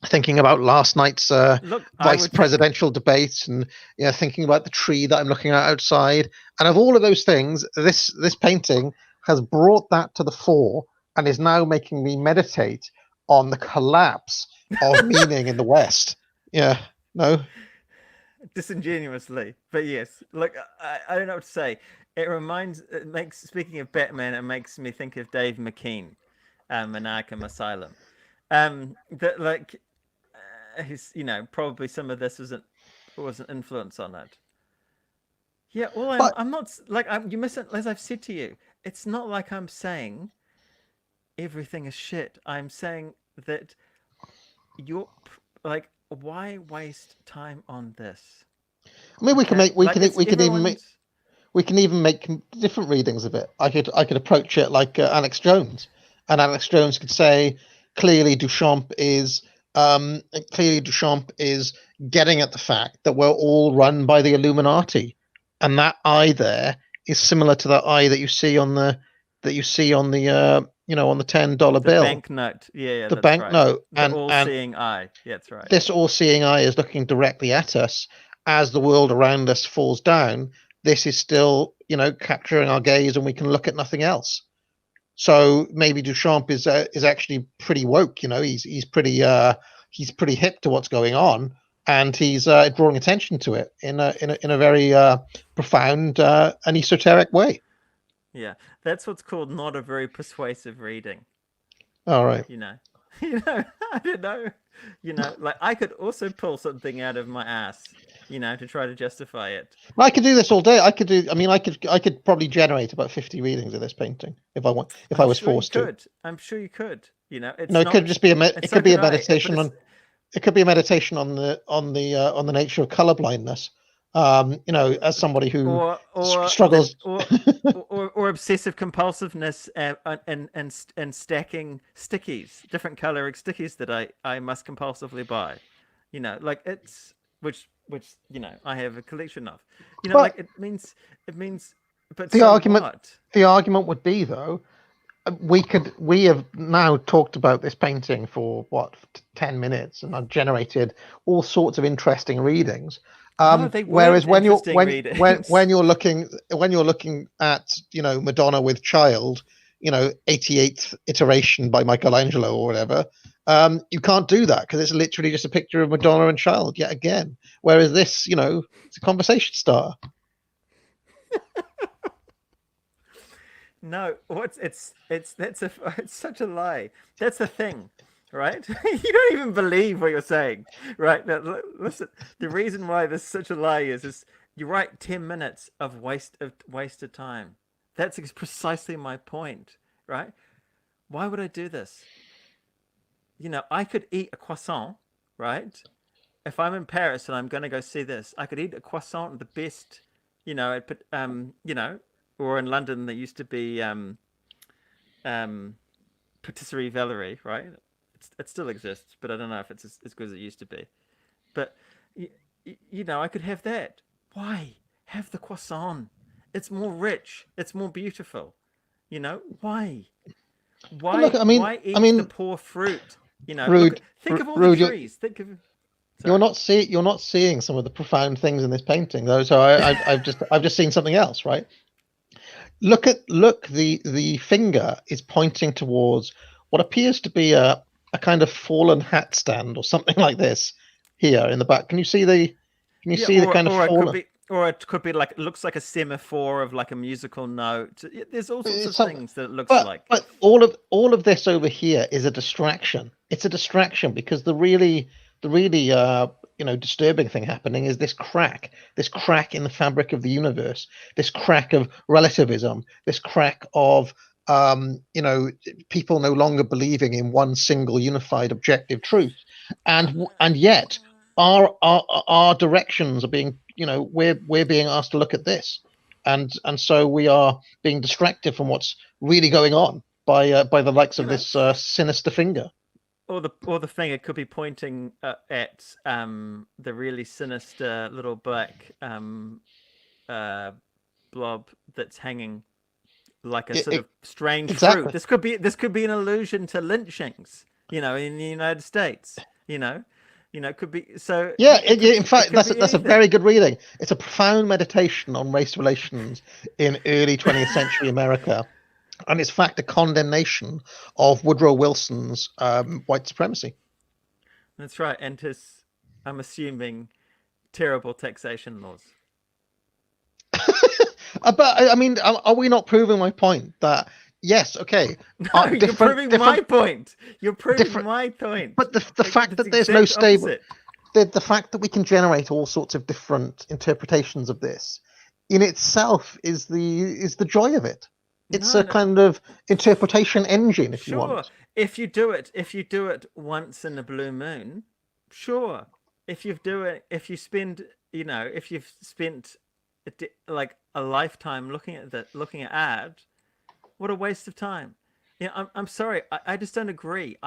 thinking about last night's Look, I vice would think. presidential debate, and thinking about the tree that I'm looking at outside. And of all of those things, this painting has brought that to the fore and is now making me meditate on the collapse of meaning in the West. Yeah, no. Disingenuously, but yes. Look, I don't know what to say. It makes, speaking of Batman, it makes me think of Dave McKean, in Arkham Asylum. That like, he's, probably some of this was an influence on it. Yeah, well, But I'm not like you mustn't, as I've said to you, it's not like I'm saying everything is shit. I'm saying that you're like, why waste time on this? I mean, Okay, like it's everyone's. we can even make different readings of it. I could approach it like Alex Jones, and Alex Jones could say clearly Duchamp is getting at the fact that we're all run by the Illuminati, and that eye there is similar to that eye that you see on the on the $10 The bill, banknote. Yeah, the that's right. banknote, The and all-seeing eye. Yeah, that's right. this all-seeing eye is looking directly at us as the world around us falls down. This is still, capturing our gaze, and we can look at nothing else. So maybe Duchamp is actually pretty woke. He's pretty hip to what's going on, and he's drawing attention to it in a very profound and esoteric way. Yeah, that's what's called not a very persuasive reading. All right. You know, I don't know. Like I could also pull something out of my ass. To try to justify it. Well, I could do this all day. I could do. I mean, I could probably generate about 50 readings of this painting if I want. If I I'm was sure you forced to. could. I'm sure you could. It's It could not. just be And it so could be a could I. But meditation it's on it could be a meditation on the nature of colorblindness. As somebody who or struggles. or obsessive compulsiveness and stacking stickies, different coloring stickies that I must compulsively buy. Like it's which I have a collection of. But Like it means. But the so argument what? the argument would be though, we have now talked about this painting for what 10 minutes, and I've generated all sorts of interesting readings. No, they Whereas weren't interesting readings. when you're looking at Madonna with Child, 88th iteration by Michelangelo or whatever, you can't do that because it's literally just a picture of Madonna and Child yet again. Whereas this, it's a conversation starter. No, what's it's that's a it's such a lie. That's the thing, right? You don't even believe what you're saying, right? Now, listen, the reason why this is such a lie is you write 10 minutes of wasted time. That's precisely my point, right? Why would I do this? I could eat a croissant, right? if I'm in Paris and I'm going to go see this, I could eat a croissant, the best, or in London there used to be um, Patisserie Valerie, right? It still exists, but I don't know if it's as good as it used to be. But I could have that. Why have the croissant? It's more rich. It's more beautiful. Why? But look, Why? I mean, Why I eat the mean, poor fruit? Rude, Think of all the Rude, trees. Think of. you're Sorry. not you're not seeing some of the profound things in this painting, though. So I've just seen something else, right? Look, the finger is pointing towards what appears to be a kind of fallen hat stand or something like this here in the back. Can you Yeah, see the kind of fallen? or it could be like, it looks like a semaphore of like a musical note. There's all sorts It's of some, things that it looks like. but all of this over here is a distraction. It's a distraction because the really disturbing thing happening is this crack in the fabric of the universe, this crack of relativism, this crack of people no longer believing in one single unified objective truth, and yet our directions are being, we're being asked to look at this, and so we are being distracted from what's really going on by the likes You of know, this sinister finger. or the thing, it could be pointing at the really sinister little black uh, blob that's hanging like a It, sort it, of strange fruit. exactly. This could be an allusion to lynchings, in the United States. It could be so. Yeah, in It fact, could be that's a very anything. good reading. It's a profound meditation on race relations in early 20th century America, and it's in fact a condemnation of Woodrow Wilson's white supremacy. That's right, and his, I'm assuming, terrible taxation laws. But I mean, are we not proving my point that yes, okay, No, you're proving my different, point. You're proving different, my point. but the fact It's that the there's no exact stable, opposite. the fact that we can generate all sorts of different interpretations of this in itself is the joy of it. It's No, a no. kind of interpretation engine, if you Sure. want. If you do it once in a blue moon, sure. If you've spent like a lifetime looking at art, what a waste of time. I'm sorry. I just don't agree.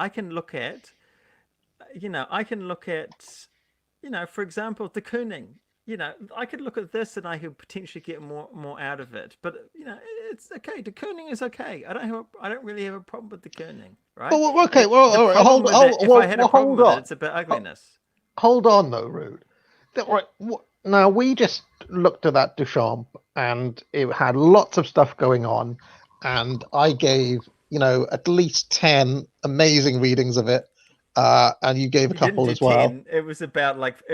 For example, de Kooning. I could look at this and I could potentially get more out of it. But it's okay. De Kooning is okay. I don't really have a problem with de Kooning, right? Well, okay, well, The all right, problem with it, if I had a problem hold with it, on, it's about ugliness. hold on, though, Rude. Right, now we just looked at that Duchamp, and it had lots of stuff going on, and I gave at least 10 amazing readings of it, and you gave a You didn't couple do as well. 10. It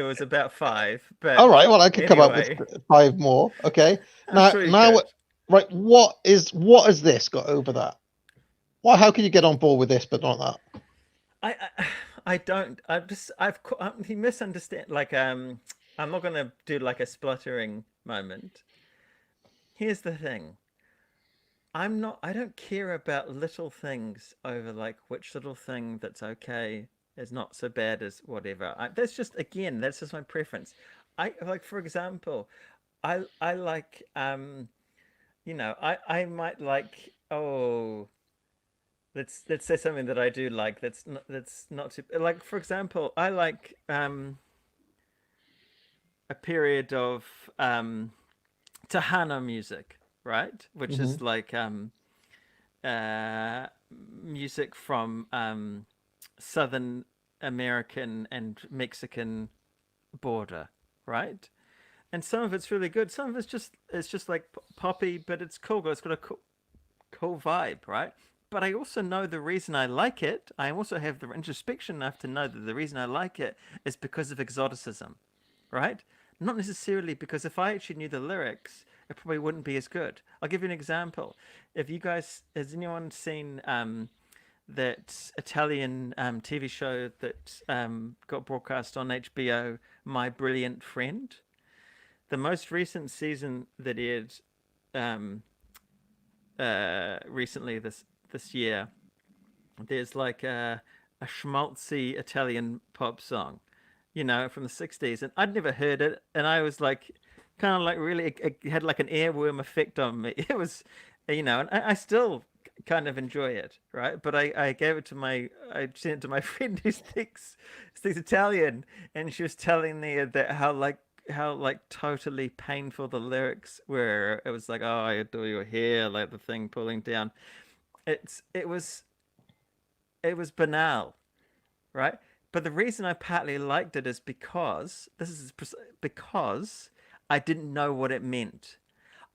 was about 5. All But right, well, I could come up with anyway, 5 more. Okay, I'm sure you now, could. right, what has this got over that? Why? How can you get on board with this but not that? I don't. He misunderstand. Like I'm not gonna do like a spluttering moment. Here's the thing. I'm not. I don't care about little things over like which little thing that's okay is not so bad as whatever. That's just my preference. I like, for example, I like I might like, let's say something that I do like, that's not too, like, for example, I like a period of Tahana music, right? Which Hmm. is like uh, music from Southern American and Mexican border, right? And some of it's really good. Some of it's just like poppy, but it's cool. It's got a cool vibe, right? But I also know the reason I like it. I also have the introspection enough to know that the reason I like it is because of exoticism, right? Not necessarily because if I actually knew the lyrics, it probably wouldn't be as good. I'll give you an example. Has anyone seen that Italian TV show that got broadcast on HBO, My Brilliant Friend? The most recent season that aired um, recently this year, there's like a schmaltzy Italian pop song, from the 60s, and I'd never heard it, and I was like, kind of like really, it had like an earworm effect on me. It was, and I still kind of enjoy it, right? But I gave it to I sent it to my friend who speaks Italian, and she was telling me that how totally painful the lyrics were. It was like, oh, I adore your hair, like the thing pulling down. It's it was banal, right? But the reason I partly liked it is because I didn't know what it meant.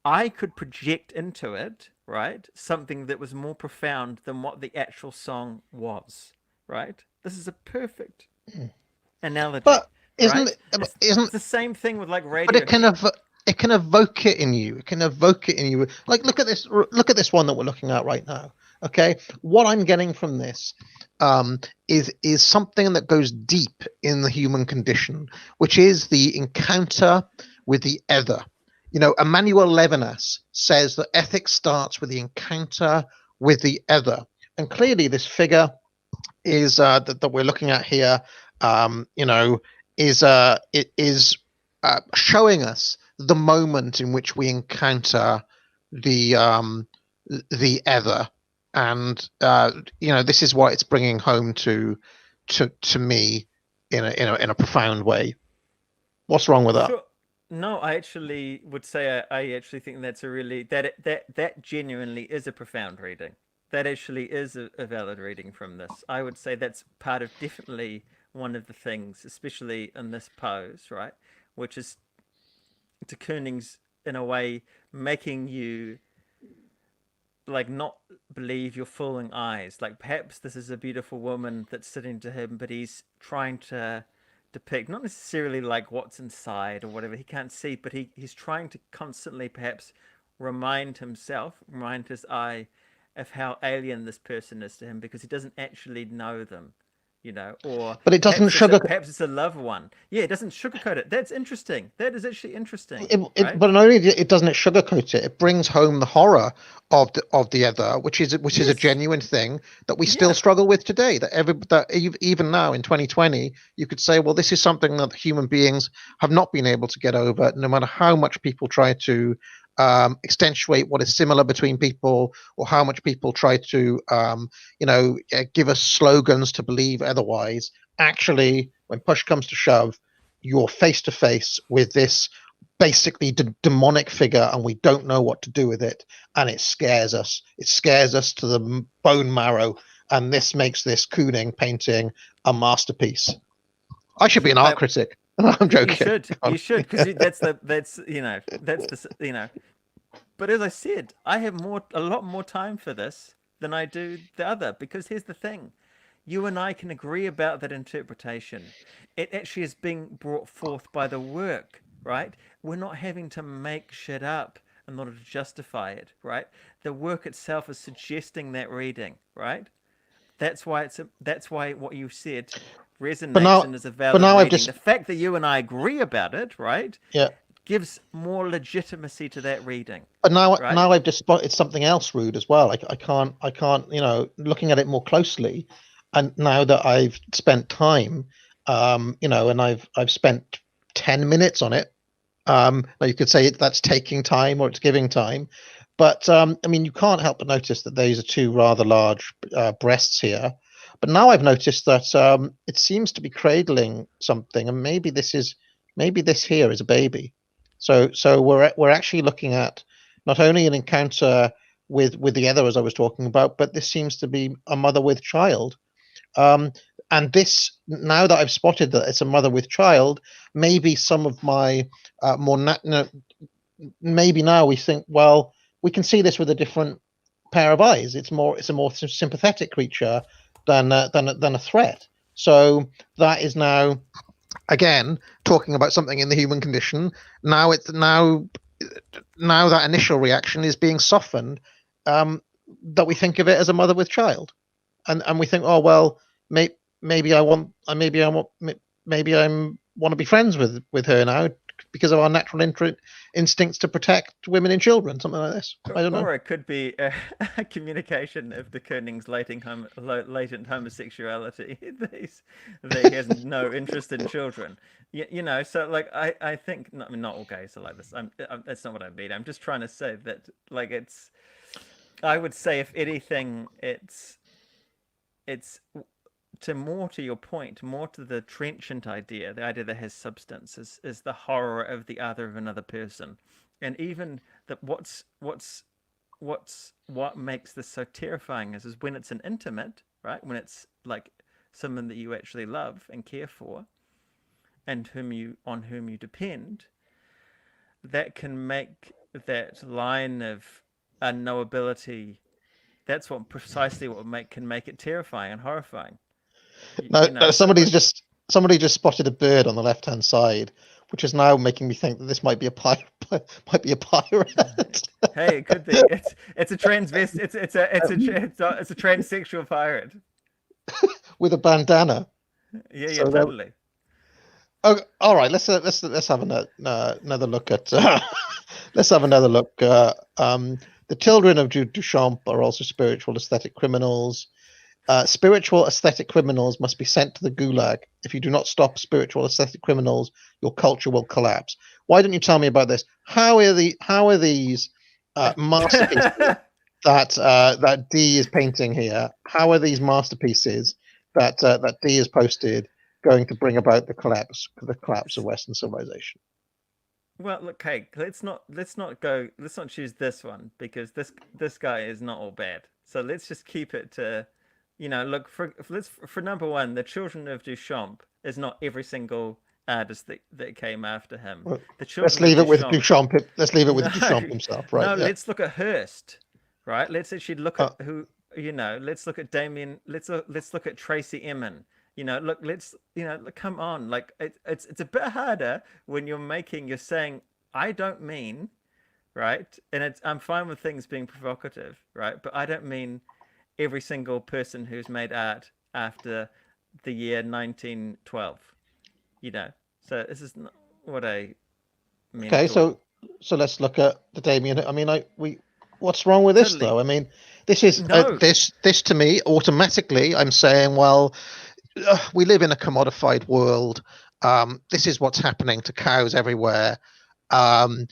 I could project into it, right, something that was more profound than what the actual song was, right? This is a perfect analogy, But right? isn't It's isn't the same thing with like but Radiohead. it can evoke it in you. It can evoke it in you. Like look at this one that we're looking at right now. Okay, what I'm getting from this is something that goes deep in the human condition, which is the encounter with the other. Emmanuel Levinas says that ethics starts with the encounter with the other, and clearly this figure is that we're looking at here, you know, it is showing us the moment in which we encounter the um, the other, and this is what it's bringing home to me in a profound way. What's wrong with that? Sure. No, I actually would say I actually think that's a really that genuinely is a profound reading. That actually is a valid reading from this. I would say that's part of definitely one of the things, especially in this pose, right? Which is de Kooning's in a way making you like not believe your fooling eyes. Like perhaps this is a beautiful woman that's sitting to him, but he's trying to depict not necessarily like what's inside or whatever he can't see, but he's trying to constantly perhaps remind his eye of how alien this person is to him because he doesn't actually know them, or But it doesn't sugar. perhaps it's a loved one. Yeah, it doesn't sugarcoat it. That's interesting. That is actually interesting, It, right? but not only it doesn't sugarcoat it, it brings home the horror of the other, which is a Yes. genuine thing that we still Yeah. struggle with today. Even now in 2020, you could say, well, this is something that human beings have not been able to get over, no matter how much people try to accentuate what is similar between people, or how much people try to give us slogans to believe otherwise. Actually, when push comes to shove, you're face to face with this basically demonic figure, and we don't know what to do with it, and it scares us. It scares us to the bone marrow, and this makes this Kooning painting a masterpiece. I should be an art But critic. I'm you joking. should, because that's the But as I said, I have a lot more time for this than I do the other. Because here's the thing: you and I can agree about that interpretation. It actually is being brought forth by the work, right? We're not having to make shit up in order to justify it, right? The work itself is suggesting that reading, right? That's why what you said but resonates now and is a but valid now I've reading. just The fact that you and I agree about it, right, yeah gives more legitimacy to that reading, but now right? I've just spotted something else rude as well. I can't, looking at it more closely, and now that I've spent time, and I've spent 10 minutes on it. Now you could say that's taking time or it's giving time, but I mean, you can't help but notice that these are two rather large breasts here. But now I've noticed that it seems to be cradling something, and maybe this here is a baby. So we're actually looking at not only an encounter with the other, as I was talking about, but this seems to be a mother with child. Um, and this, now that I've spotted that it's a mother with child, maybe some of my more maybe now we think, well, we can see this with a different pair of eyes. It's a more sympathetic creature than a threat. So that is now, again, talking about something in the human condition. Now that initial reaction is being softened, um, that we think of it as a mother with child, and we think, oh well, may, maybe I want, maybe I want, maybe I'm want to be friends with her now because of our natural instincts to protect women and children, something like this. I don't know. Or it could be a communication of de Kooning's latent homosexuality. That he has no interest in children. You know, so like I think, I mean, not all gays are like this. That's not what I mean. I'm just trying to say that, like, I would say, if anything, it's more to your point, more to the trenchant idea, the idea that has substance, is the horror of the other, of another person. And even that what makes this so terrifying is when it's an intimate, right? When it's like someone that you actually love and care for, and on whom you depend, that can make that line of unknowability. That's precisely what can make it terrifying and horrifying. No, somebody just spotted a bird on the left-hand side, which is now making me think that this might be a pirate. Hey, it could be. It's a transvest. It's a transsexual pirate with a bandana. Yeah, so totally. Oh, all right. Let's have another look at. Let's have another look. The children of Duchamp are also spiritual aesthetic criminals. Spiritual aesthetic criminals must be sent to the gulag. If you do not stop spiritual aesthetic criminals, your culture will collapse. Why don't you tell me about this? How are these masterpieces that D is painting here? How are these masterpieces that D has posted going to bring about the collapse of Western civilization? Well, look, hey, let's not choose this one, because this guy is not all bad. So let's just keep it to, look, for number one, the children of Duchamp is not every single artist that came after him. Well, let's leave it with Duchamp. Let's leave it with Duchamp himself, right? No, let's look at Hirst, right? Let's actually look at who, let's look at Damien. Let's look at Tracy Emin. Look, come on. Like, it's a bit harder when you're saying, I don't mean, right? And I'm fine with things being provocative, right? But I don't mean every single person who's made art after the year 1912. So this is not what I mean. Okay, so let's look at the Damien. I mean, what's wrong with this though? I mean, this is this to me automatically. I'm saying, well, we live in a commodified world. This is what's happening to cows everywhere, and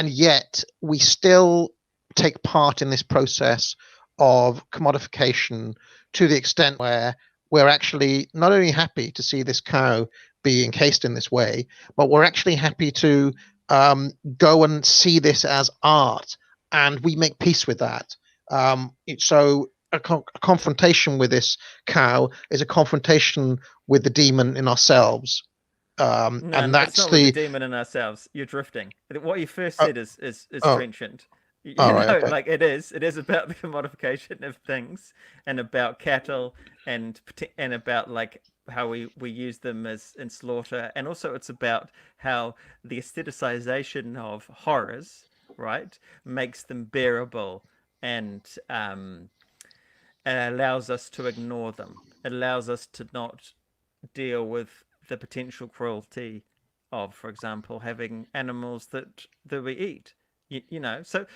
yet we still take part in this process of commodification to the extent where we're actually not only happy to see this cow be encased in this way, but we're actually happy to go and see this as art, and we make peace with that. So a confrontation with this cow is a confrontation with the demon in ourselves. And that's not with the demon in ourselves. You're drifting. What you first said is trenchant. Okay. Like it is about the commodification of things, and about cattle, and about like how we use them in slaughter, and also it's about how the aestheticization of horrors, right, makes them bearable, and allows us to ignore them. It allows us to not deal with the potential cruelty of, for example, having animals that we eat. So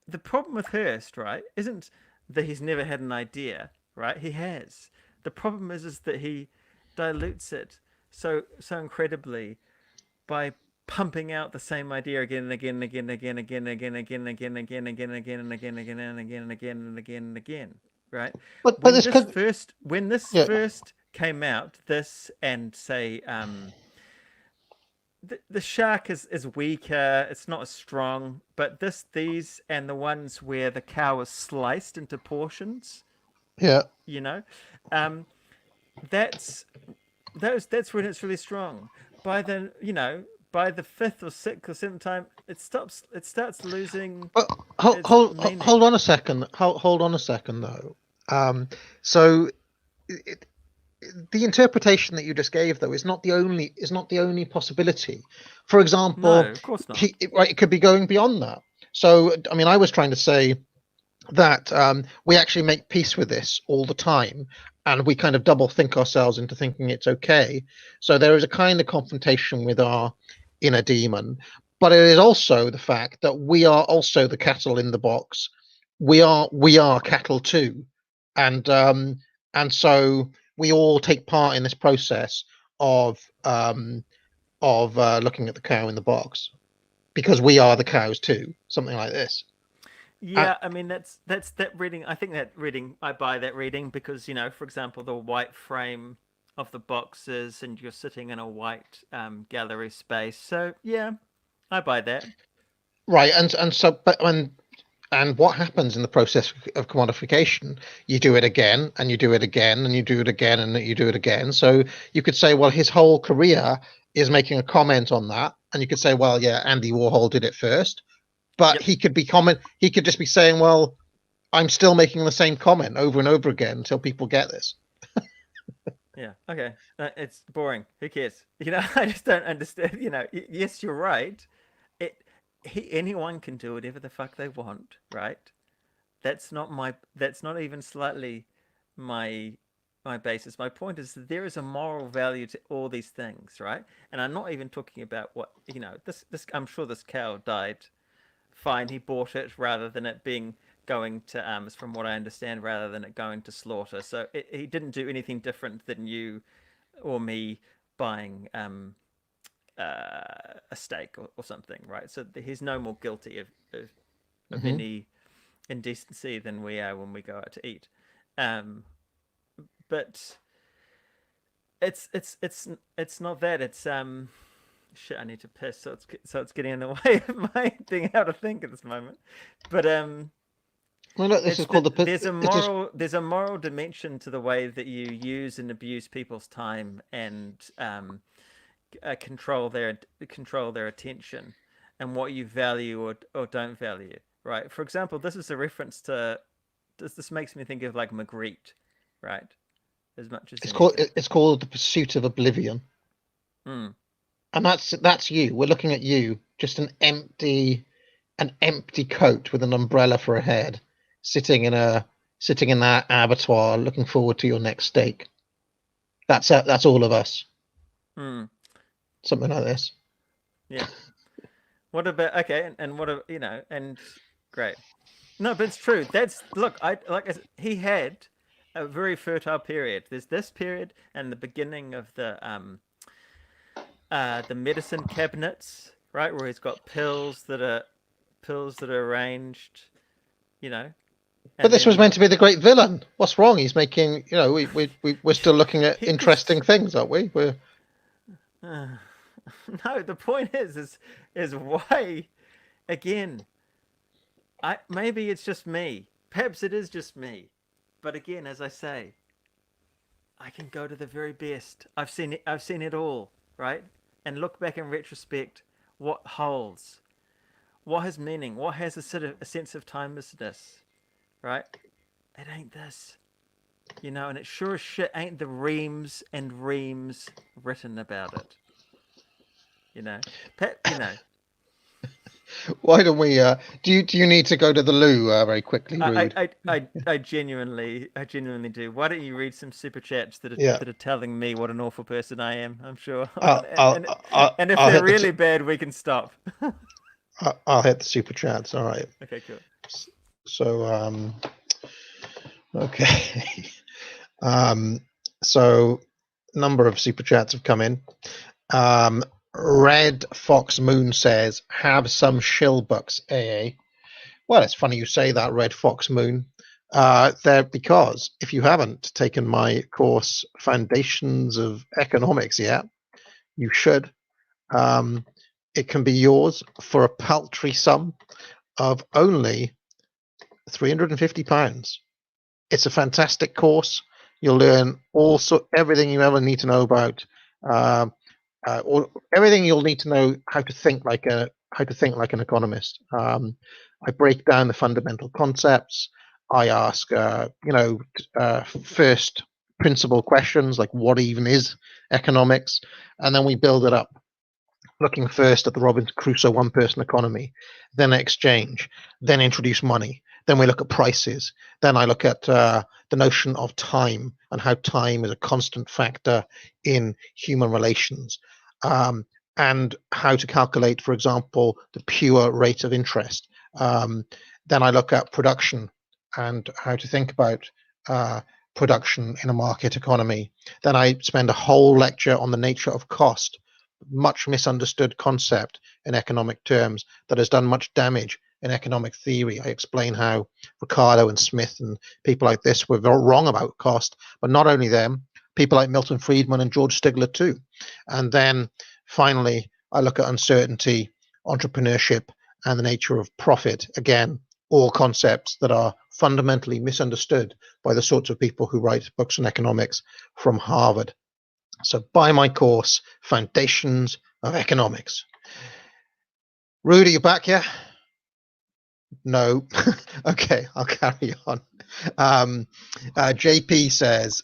the problem with Hirst, right, isn't that he's never had an idea, right? He has. The problem is that he dilutes it so incredibly by pumping out the same idea again and again and again and again and again and again and again and again and again and again and again and again and again and again and again and again and again, right? But when this first came out, this and say the shark is weaker, it's not as strong, but these and the ones where the cow is sliced into portions, that's when it's really strong. By the fifth or sixth or seventh time, it starts losing. Hold on a second. Hold on a second though. So the interpretation that you just gave, though, is not the only possibility. For example, no, of course not. It could be going beyond that. So, I mean, I was trying to say that we actually make peace with this all the time, and we kind of double think ourselves into thinking it's okay. So there is a kind of confrontation with our inner demon, but it is also the fact that we are also the cattle in the box. We are cattle too, and so we all take part in this process of looking at the cow in the box because we are the cows too. Something like this. Uh, Yeah, I mean that's that reading. I think that reading, I buy that reading because for example, the white frame of the boxes, and you're sitting in a white gallery space. So yeah, I buy that. right, and so but and what happens in the process of commodification? You do it again, and you do it again, and you do it again, and you do it again. So you could say, well, his whole career is making a comment on that, and you could say, well, yeah, Andy Warhol did it first, but Yep. he could be comment. He could just be saying, well, I'm still making the same comment over and over again until people get this. Yeah. Okay. It's boring. Who cares? I just don't understand. Yes, you're right. It. Anyone can do whatever the fuck they want, right? That's not my. That's not even slightly my my basis. My point is that there is a moral value to all these things, right? And I'm not even talking about what This I'm sure this cow died fine. He bought it rather than it being going to from what I understand, rather than it going to slaughter. So he didn't do anything different than you or me buying a steak or something, right? So he's no more guilty of Mm-hmm. any indecency than we are when we go out to eat. Um, but it's not that. It's shit. I need to piss, so it's getting in the way of my being able to think at this moment. But Well, look, this it's is called that the. It is. there's a moral dimension to the way that you use and abuse people's time and control their attention and what you value or don't value. Right. For example, this is a reference to this makes me think of like Magritte, right? As much as It's called. anything. It's called the pursuit of oblivion, Mm. and that's you. We're looking at you, just an empty coat with an umbrella for a head, sitting in that abattoir, looking forward to your next steak. That's all of us. Mm. Something like this. Yeah. What about okay? And what and great. No, but it's true. That's look. He had a very fertile period. There's this period and the beginning of the medicine cabinets, right, where he's got pills that are arranged, you know, But and this was then meant to be the great villain. What's wrong? He's making. We're still looking at he was. interesting things, aren't we? We're. No, the point is why again. I maybe it's just me. Perhaps it is just me. But again, as I say, I can go to the very best. I've seen it all, right? And look back in retrospect, what holds, what has meaning, what has a sense of timelessness, right? It ain't this, and it sure as shit ain't the reams and reams written about it, you know. Pep, Why don't we? Do you need to go to the loo very quickly, Rude? I genuinely do. Why don't you read some super chats Yeah. that are telling me what an awful person I am? I'm sure. I'll I'll I'll, And if I'll they're hit really bad, we can stop. I'll hit the super chats. All right. Okay, cool. So okay. So number of super chats have come in. Red Fox Moon says, "Have some shillbucks, AA." Well, it's funny you say that, Red Fox Moon. There because if you haven't taken my course, Foundations of Economics, yet, you should. It can be yours for a paltry sum of only £350. It's a fantastic course. You'll learn everything you ever need to know about, or everything you'll need to know how to think like an economist. I break down the fundamental concepts. I ask, first principle questions like what even is economics, and then we build it up. Looking first at the Robinson Crusoe one-person economy, then exchange, then introduce money, then we look at prices, then I look at the notion of time and how time is a constant factor in human relations. and how to calculate, for example, the pure rate of interest. Then I look at production and how to think about production in a market economy. Then I spend a whole lecture on the nature of cost, much misunderstood concept in economic terms that has done much damage in economic theory. I explain how Ricardo and Smith and people like this were very wrong about cost, but not only them, people like Milton Friedman and George Stigler too. And then finally, I look at uncertainty, entrepreneurship, and the nature of profit. Again, all concepts that are fundamentally misunderstood by the sorts of people who write books on economics from Harvard. So buy my course, Foundations of Economics. Rudy, you back yet? No. Okay, I'll carry on. JP says,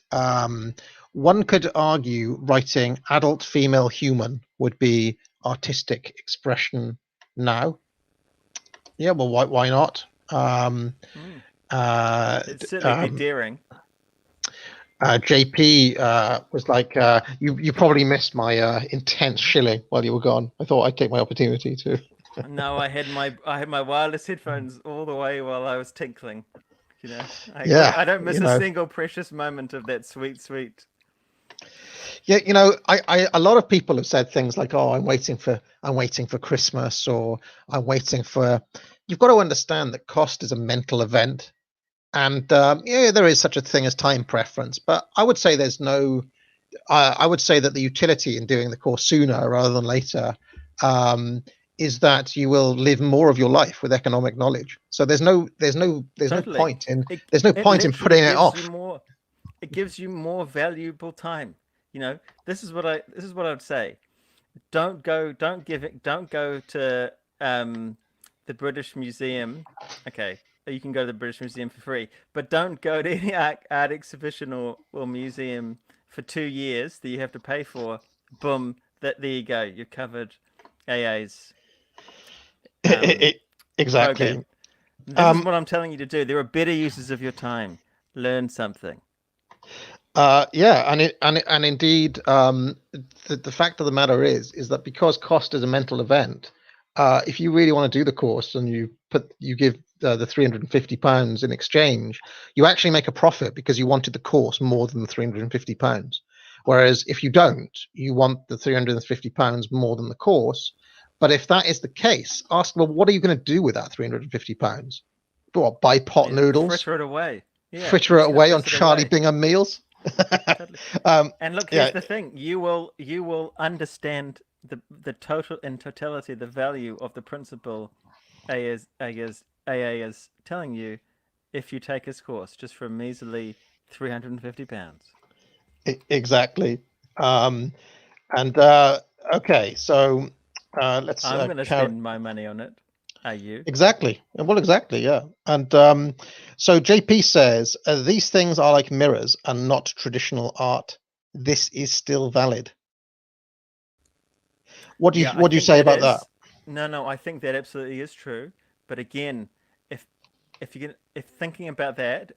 one could argue writing adult female human would be artistic expression now. Yeah, well, why not? It'd certainly be daring. JP was like, you probably missed my intense shilling while you were gone. I thought I'd take my opportunity to. No, I had my wireless headphones all the way while I was tinkling. You know, I don't miss a single precious moment of that sweet. Yeah, I a lot of people have said things like, "Oh, I'm waiting for Christmas," or "I'm waiting for." You've got to understand that cost is a mental event, and there is such a thing as time preference. But I would say there's no. I would say that the utility in doing the course sooner rather than later is that you will live more of your life with economic knowledge. So there's no point in putting it off. It gives you more valuable time. This is what I would say. Don't go to the British Museum. Okay, you can go to the British Museum for free, but don't go to any art exhibition or museum for 2 years that you have to pay for. Boom, there you go. You're covered. AA's exactly. Program. This is what I'm telling you to do. There are better uses of your time. Learn something. And indeed, the fact of the matter is that because cost is a mental event, if you really want to do the course and you give the £350 in exchange, you actually make a profit because you wanted the course more than the £350. Whereas if you don't, you want the £350 more than the course. But if that is the case, ask, well, what are you going to do with that £350? What, buy pot noodles? Fritter it away. Yeah, fritter it away on Charlie Bingham meals. Totally. And look, here's the thing: you will understand the totality the value of the principle AA is telling you if you take his course just for a measly £350. Exactly. Okay, so let's. I'm going to spend my money on it. Are you? Exactly. Well, exactly. Yeah. And so JP says these things are like mirrors and not traditional art. This is still valid. What do you say about that? No, I think that absolutely is true. But again, if thinking about that,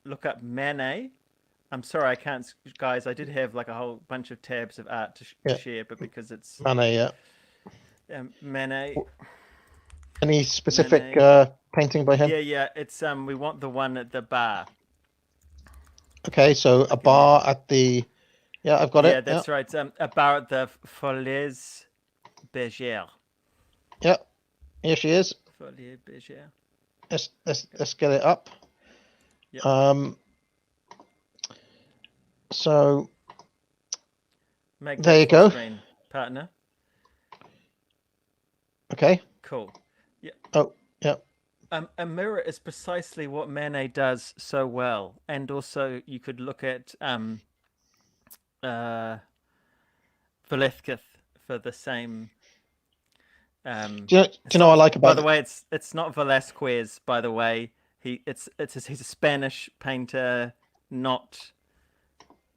look up Manet. I'm sorry, I can't, guys. I did have like a whole bunch of tabs of art to share, but because it's Manet, yeah. Manet. Any specific painting by him? Yeah. It's we want the one at the bar. Okay, so a bar at the. Yeah, I've got it. Yeah, that's right. A bar at the Folies Bergère. Yeah, here she is. Folies Bergère. Let's get it up. Yep. So there you go, screen, partner. Okay. Cool. Yeah. Oh, yeah. A mirror is precisely what Manet does so well, and also you could look at Velázquez for the same. Do you know what I like about? By the way, it's not Velázquez. By the way, he's a Spanish painter, not.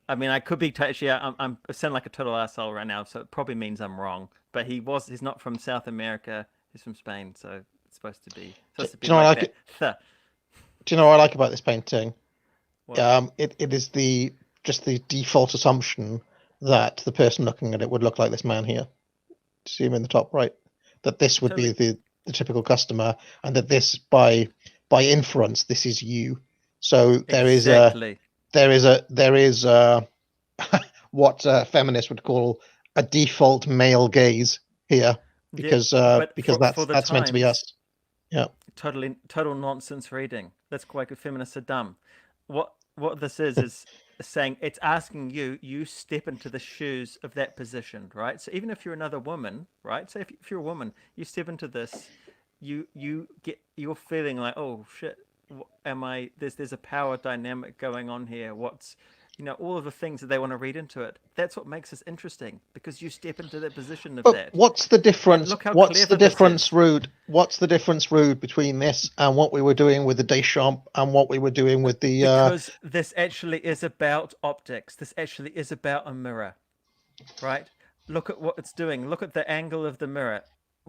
I mean, I could be actually. I sound like a total asshole right now, so it probably means I'm wrong. But he's not from South America. He's from Spain, so it's supposed to be. Do you know what I like about this painting? What? It is the default assumption that the person looking at it would look like this man here. See him in the top right. That this would Totally. be the typical customer, and that this by inference this is you. So Exactly. there is what feminists would call a default male gaze here, Yeah, because but for the that's meant to be us. times, Yeah. total nonsense reading. That's why feminists are dumb. What this is saying, it's asking you step into the shoes of that position, right? So even if you're another woman, right? So if you're a woman, you step into this, you're feeling like, oh shit, am I? There's a power dynamic going on here. What's all of the things that they want to read into it. That's what makes this interesting, because you step into that position of But that. what's the And difference? look how What's the clever this difference, is. Rude? What's the difference, Rude, between this and what we were doing with the Deschamps and what we were doing with the? Because this actually is about optics. This actually is about a mirror, right? Look at what it's doing. Look at the angle of the mirror.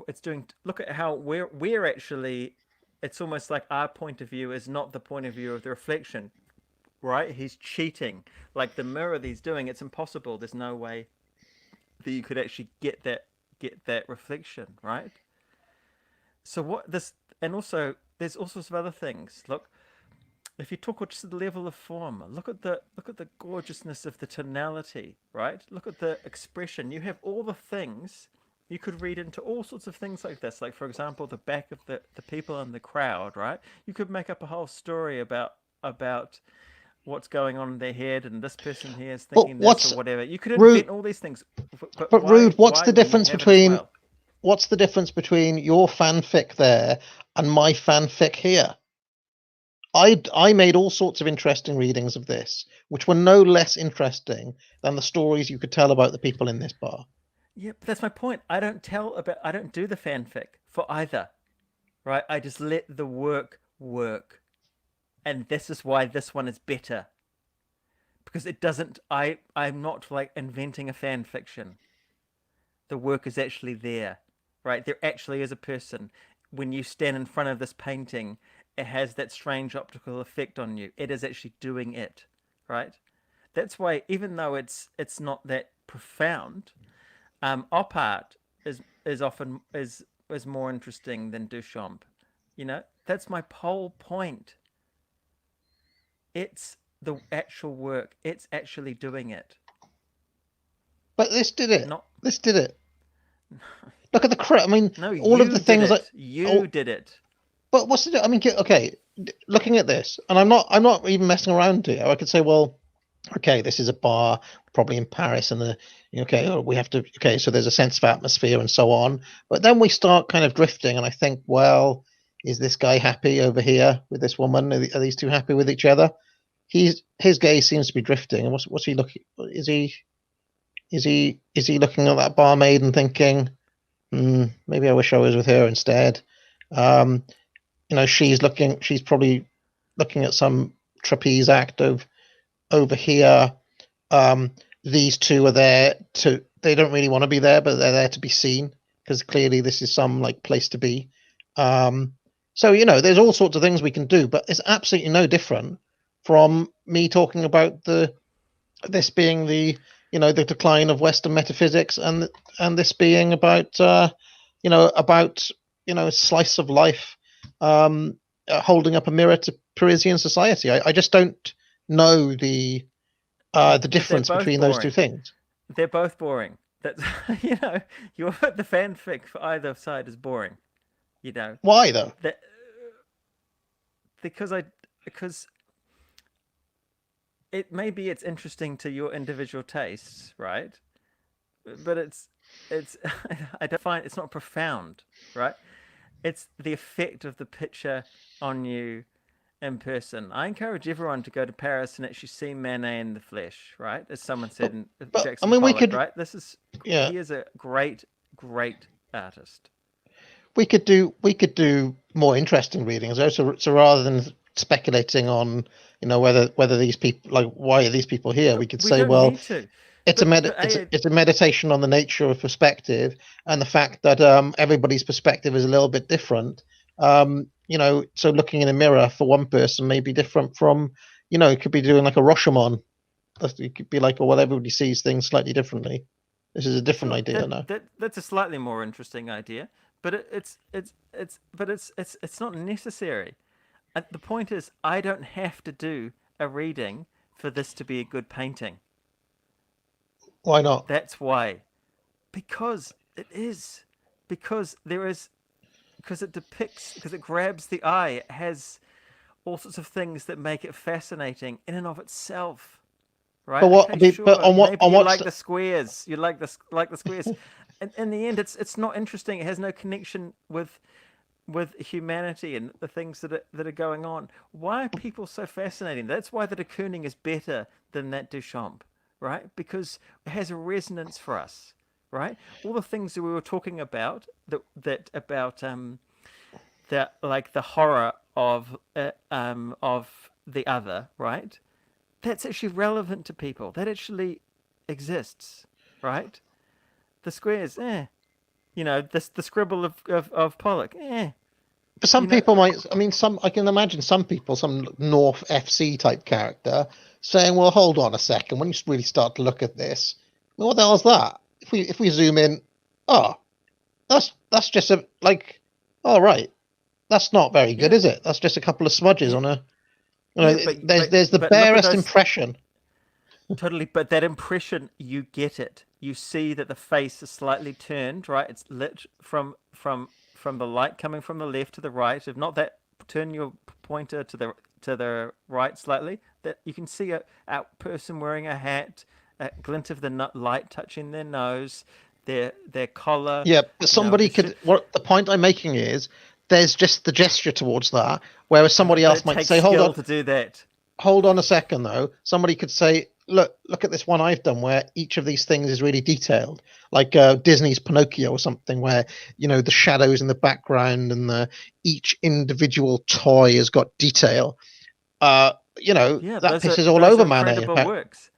It's doing. Look at how we're actually. It's almost like our point of view is not the point of view of the reflection, right? He's cheating. Like the mirror that he's doing, it's impossible. There's no way that you could actually get that reflection, right? So what this, and also there's all sorts of other things. Look, if you talk just at the level of form, look at the gorgeousness of the tonality, right? Look at the expression. You have all the things you could read into all sorts of things like this. Like, for example, the back of the people in the crowd, right? You could make up a whole story about what's going on in their head, and this person here is But thinking this or what's whatever. You could Rude? invent all these things, but But Rude, why when you have it as well? what's the difference between your fanfic there and my fanfic here? I made all sorts of interesting readings of this, which were no less interesting than the stories you could tell about the people in this bar. Yeah, but that's my point. I don't do the fanfic for either, right? I just let the work work. And this is why this one is better. Because it doesn't I'm not like inventing a fan fiction. The work is actually there, right? There actually is a person. When you stand in front of this painting, it has that strange optical effect on you. It is actually doing it, right? That's why, even though it's not that profound, op art is often is more interesting than Duchamp. That's my whole point. It's the actual work. It's actually doing it. But this did it. Not This did it. Look at the I mean, No, all of the you did things that. it. You Oh, did it. but what's the? I mean, okay. Looking at this, and I'm not even messing around here. I could say, well, okay, this is a bar, probably in Paris, and okay, we have to. Okay, so there's a sense of atmosphere and so on. But then we start kind of drifting, and I think, well, is this guy happy over here with this woman? Are these two happy with each other? His gaze seems to be drifting, and what's he looking? Is he looking at that barmaid and thinking, maybe I wish I was with her instead? Um, she's probably looking at some trapeze act of over here. These two are there they don't really want to be there, but they're there to be seen, because clearly this is some like place to be. So there's all sorts of things we can do, but it's absolutely no different from me talking about this being the decline of Western metaphysics, and this being about a slice of life, holding up a mirror to Parisian society. I just don't know the But they're difference both between those two boring. things. They're both boring. That's the fanfic for either side is boring. You know Why though? that because it's interesting to your individual tastes, right? But it's I don't find it's not profound, right? It's the effect of the picture on you in person. I encourage everyone to go to Paris and actually see Manet in the flesh, right? As someone said But, in I Jackson mean, Pollock, right? yeah, He is a great, great artist. we could do more interesting readings. So rather than speculating on whether these people, like, why are these people here, we But could we say, don't well, need to. it's a But I it's a meditation on the nature of perspective, and the fact that everybody's perspective is a little bit different. So looking in a mirror for one person may be different from, it could be doing like a Rashomon. You could be like, oh, well, everybody sees things slightly differently. This is a different Sure, idea now. that's a slightly more interesting idea, but it's not necessary. The point is, I don't have to do a reading for this to be a good painting. Why not? That's why. Because it is. Because there is. Because it depicts. Because it grabs the eye. It has all sorts of things that make it fascinating in and of itself. But Right? what? Okay, But sure. Maybe on you what's like the squares. You like the squares. And in the end, it's not interesting. It has no connection with humanity and the things that are going on. Why are people so fascinating? That's why the de Kooning is better than that Duchamp, right? Because it has a resonance for us, right? All the things that we were talking about that about that like the horror of the other, right? That's actually relevant to people. That actually exists, right? The squares, the scribble of Pollock, But you some know, people might. I mean, some. I can imagine some people, some North FC type character, saying, "Well, hold on a second. When you really start to look at this, well, what the hell's that? If we zoom in, oh, that's just a like, all right, that's not very good, yeah, is it? That's just a couple of smudges yeah, on a. yeah, There's the look at barest those impression. totally. But that impression, you get it. You see that the face is slightly turned, right? It's lit from the light coming from the left to the right. If not that, turn your pointer to the right slightly. That you can see a person wearing a hat, a glint of the light touching their nose, their collar. Yeah, but somebody The could. What the point I'm making is, there's just the gesture towards that, whereas somebody but else it might takes say, "Hold skill on, to do that. hold on a second though." Somebody could say, look at this one I've done where each of these things is really detailed, like Disney's Pinocchio or something, where the shadows in the background and each individual toy has got detail. Yeah, That those are pisses all those over are Manet. incredible works.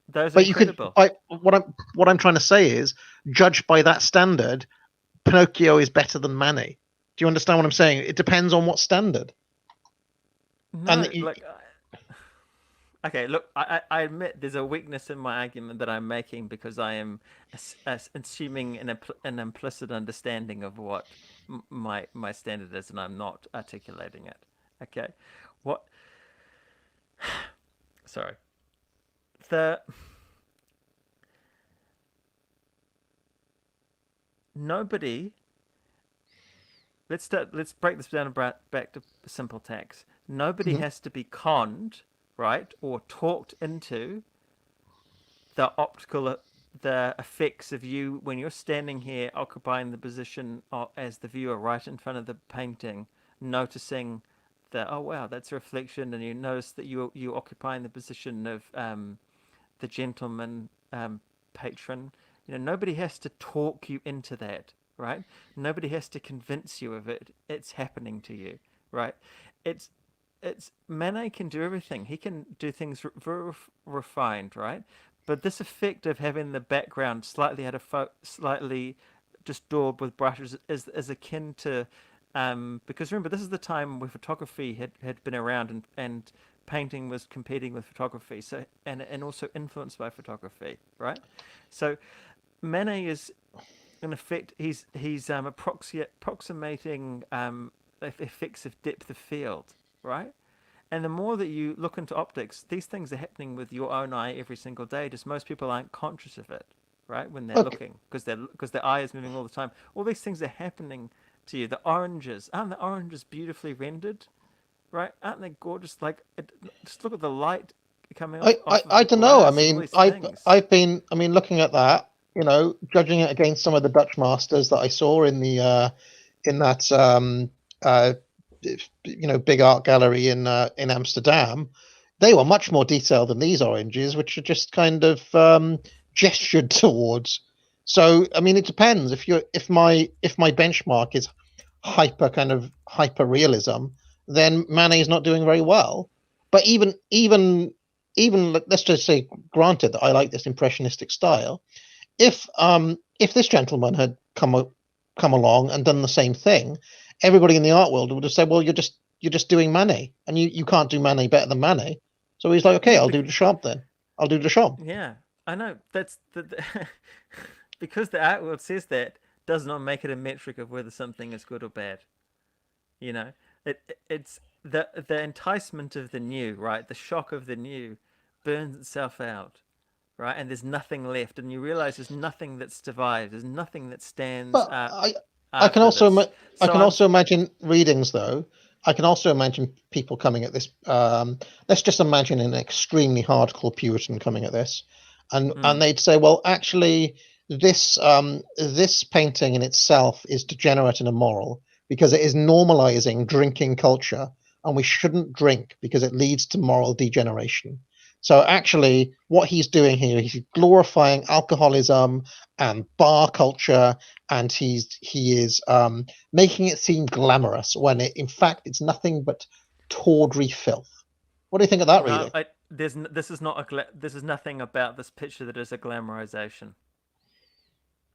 Those are But you could, incredible. what I'm trying to say is, judged by that standard, Pinocchio is better than Manet. Do you understand what I'm saying? It depends on what standard. And No, like, okay, look, I admit there's a weakness in my argument that I'm making because I am assuming an implicit understanding of what my standard is, and I'm not articulating it. Okay, what? Sorry, the nobody. Let's break this down back to simple text. Nobody Mhm. has to be conned, right, or talked into the effects of you when you're standing here occupying the position as the viewer right in front of the painting, noticing that, oh wow, that's a reflection, and you notice that you occupying the position of the gentleman patron. Nobody has to talk you into that, right? Nobody has to convince you of it. It's happening to you, right? It's it's Manet can do everything. He can do things very refined, right? But this effect of having the background slightly slightly just daubed with brushes is akin to because remember this is the time where photography had been around and painting was competing with photography, so and also influenced by photography, right? So Manet is in effect he's approximating effects of depth of field, right? And the more that you look into optics, these things are happening with your own eye every single day. Just most people aren't conscious of it, right? When they're Okay. looking, because their eye is moving all the time. All these things are happening to you. The oranges, aren't the oranges beautifully rendered, right? Aren't they gorgeous? Like, just look at the light coming off of I the don't know. I glass and all mean, these things. I mean, looking at that, judging it against some of the Dutch masters that I saw in that big art gallery in Amsterdam, they were much more detailed than these oranges, which are just kind of gestured towards. So, I mean, it depends. If my benchmark is hyper realism, then Manet is not doing very well. But even let's just say, granted that I like this impressionistic style, if this gentleman had come along and done the same thing, everybody in the art world would have said, well, you're just doing Manet, and you can't do Manet better than Manet. So he's like, okay, Yeah, I'll do Duchamp then. I'll do Duchamp. Yeah, I know. That's because the art world says that does not make it a metric of whether something is good or bad. You know, it's the enticement of the new, right? The shock of the new burns itself out, right? And there's nothing left, and you realize there's nothing that survives. There's nothing that stands But up I can after also this. I So can I'm also imagine readings though. I can also imagine people coming at this. Let's just imagine an extremely hardcore Puritan coming at this, and they'd say, well, actually, this painting in itself is degenerate and immoral because it is normalizing drinking culture, and we shouldn't drink because it leads to moral degeneration. So actually, what he's doing here, he's glorifying alcoholism and bar culture, and he is making it seem glamorous when in fact it's nothing but tawdry filth. What do you think of that no, reading? this is not this is nothing about this picture that is a glamorization.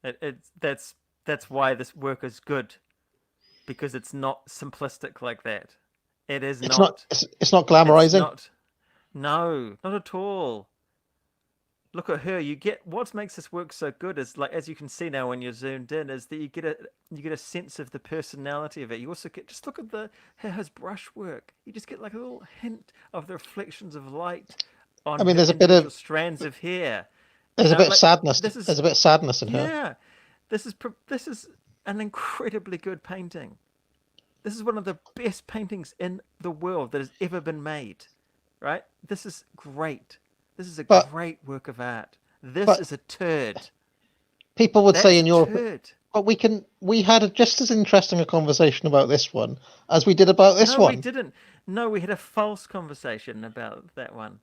It's that's why this work is good because it's not simplistic like that. It is It's not not. it's not It's glamorizing. not. No, not at all. Look at her. You get what makes this work so good is like as you can see now when you're zoomed in is that you get a sense of the personality of it. You also get just look at his brushwork. You just get like a little hint of the reflections of light I on mean, her individual strands of hair. You there's a know, bit of like sadness. this is There's a bit of sadness in her. yeah. This is an incredibly good painting. This is one of the best paintings in the world that has ever been made. Right? This is great. This is a But great work of art. This but is a turd. people would say That's in a Europe, turd. but we had just as interesting a conversation about this one as we did about this No, we one. didn't. No, we had a false conversation about that one.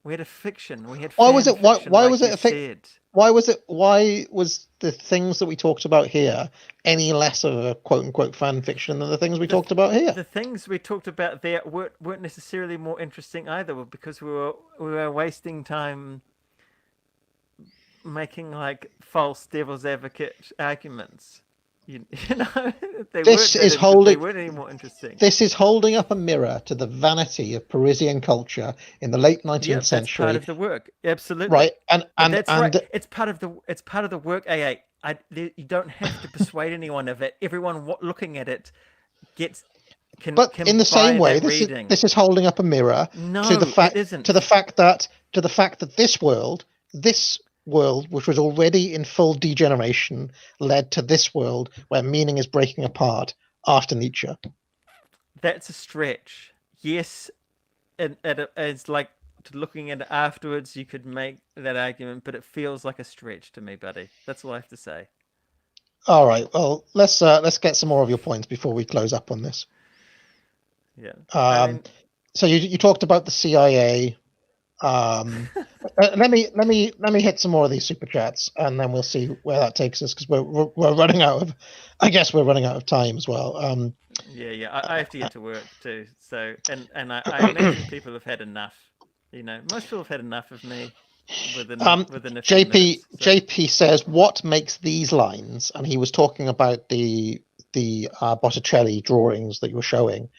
We had a fiction. We had Why was fan it fiction, why was like it you a thing? said. Why was the things that we talked about here any less of a quote unquote fan fiction than the things we The talked about here? the things we talked about there weren't necessarily more interesting either, because we were wasting time making like false devil's advocate arguments. You know, This is they holding weren't any more interesting. this is holding up a mirror to the vanity of Parisian culture in the late 19th Yep, that's part century, of the work. Absolutely. right? And But and that's right. and It's part of the work. You don't have to persuade anyone of it. Everyone looking at it gets but can in the same buy way, that reading. this is holding up a mirror to the No, it fact isn't. to the fact that this world, which was already in full degeneration, led to this world where meaning is breaking apart after Nietzsche. That's a stretch. Yes, it's like looking at it afterwards. You could make that argument, but it feels like a stretch to me, buddy. That's all I have to say. All right, well, let's get some more of your points before we close up on this. Yeah, I Um, mean, so you talked about the CIA. Um, let me hit some more of these super chats, and then we'll see where that takes us because we're running out of, I guess we're running out of time as well. yeah. I have to get to work too. So, I imagine people have had enough. You know, most people have had enough of me within a few minutes. So. JP says what makes these lines, and he was talking about the Botticelli drawings that you were showing.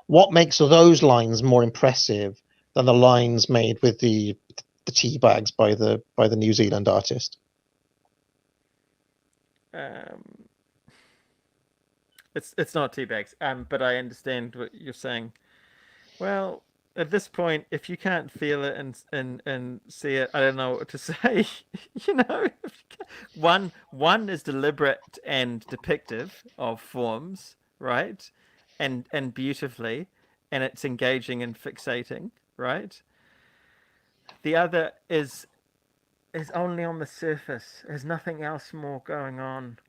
What makes those lines more impressive than the lines made with the tea bags by the New Zealand artist? Um, it's not tea bags. But I understand what you're saying. Well, at this point, if you can't feel it and see it, I don't know what to say. You know, one is deliberate and depictive of forms, right? And beautifully, and it's engaging and fixating, right? The other is only on the surface. There's nothing else more going on.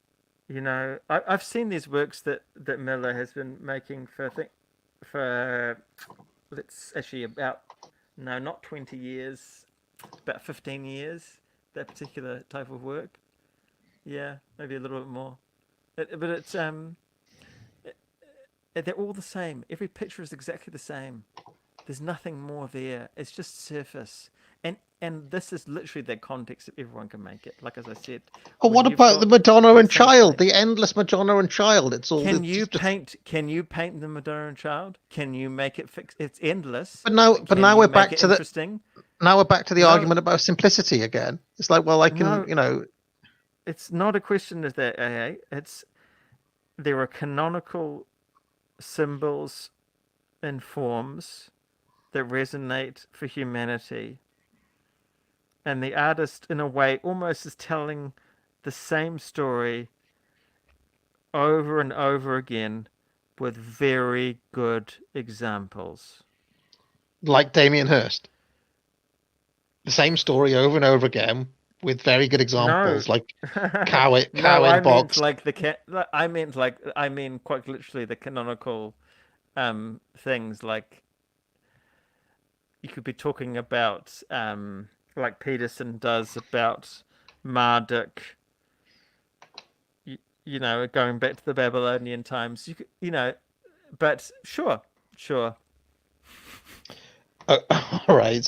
You know, I've seen these works that Miller has been making for it's actually about no, not 20 years, about 15 years. That particular type of work. Yeah, maybe a little bit more. But it's they're all the same. Every picture is exactly the same. There's nothing more there. It's just surface. And this is literally the context that everyone can make it. Like as I said, Or when what you've about the got Madonna the and same Child, thing. the endless Madonna and Child? It's all just. Can you paint the Madonna and Child? Can you make it fix? It's endless, But now but can we're you make back it to the interesting? now we're back to the No, argument about simplicity again. It's like, well, I can, no, it's not a question of that, AA. It's there are canonical symbols and forms that resonate for humanity, and the artist, in a way, almost is telling the same story over and over again with very good examples. like Damien Hirst, the same story over and over again with very good No, examples, like no, cow in box. I mean quite literally the canonical things like you could be talking about like Peterson does about Marduk, going back to the Babylonian times. But sure. All right.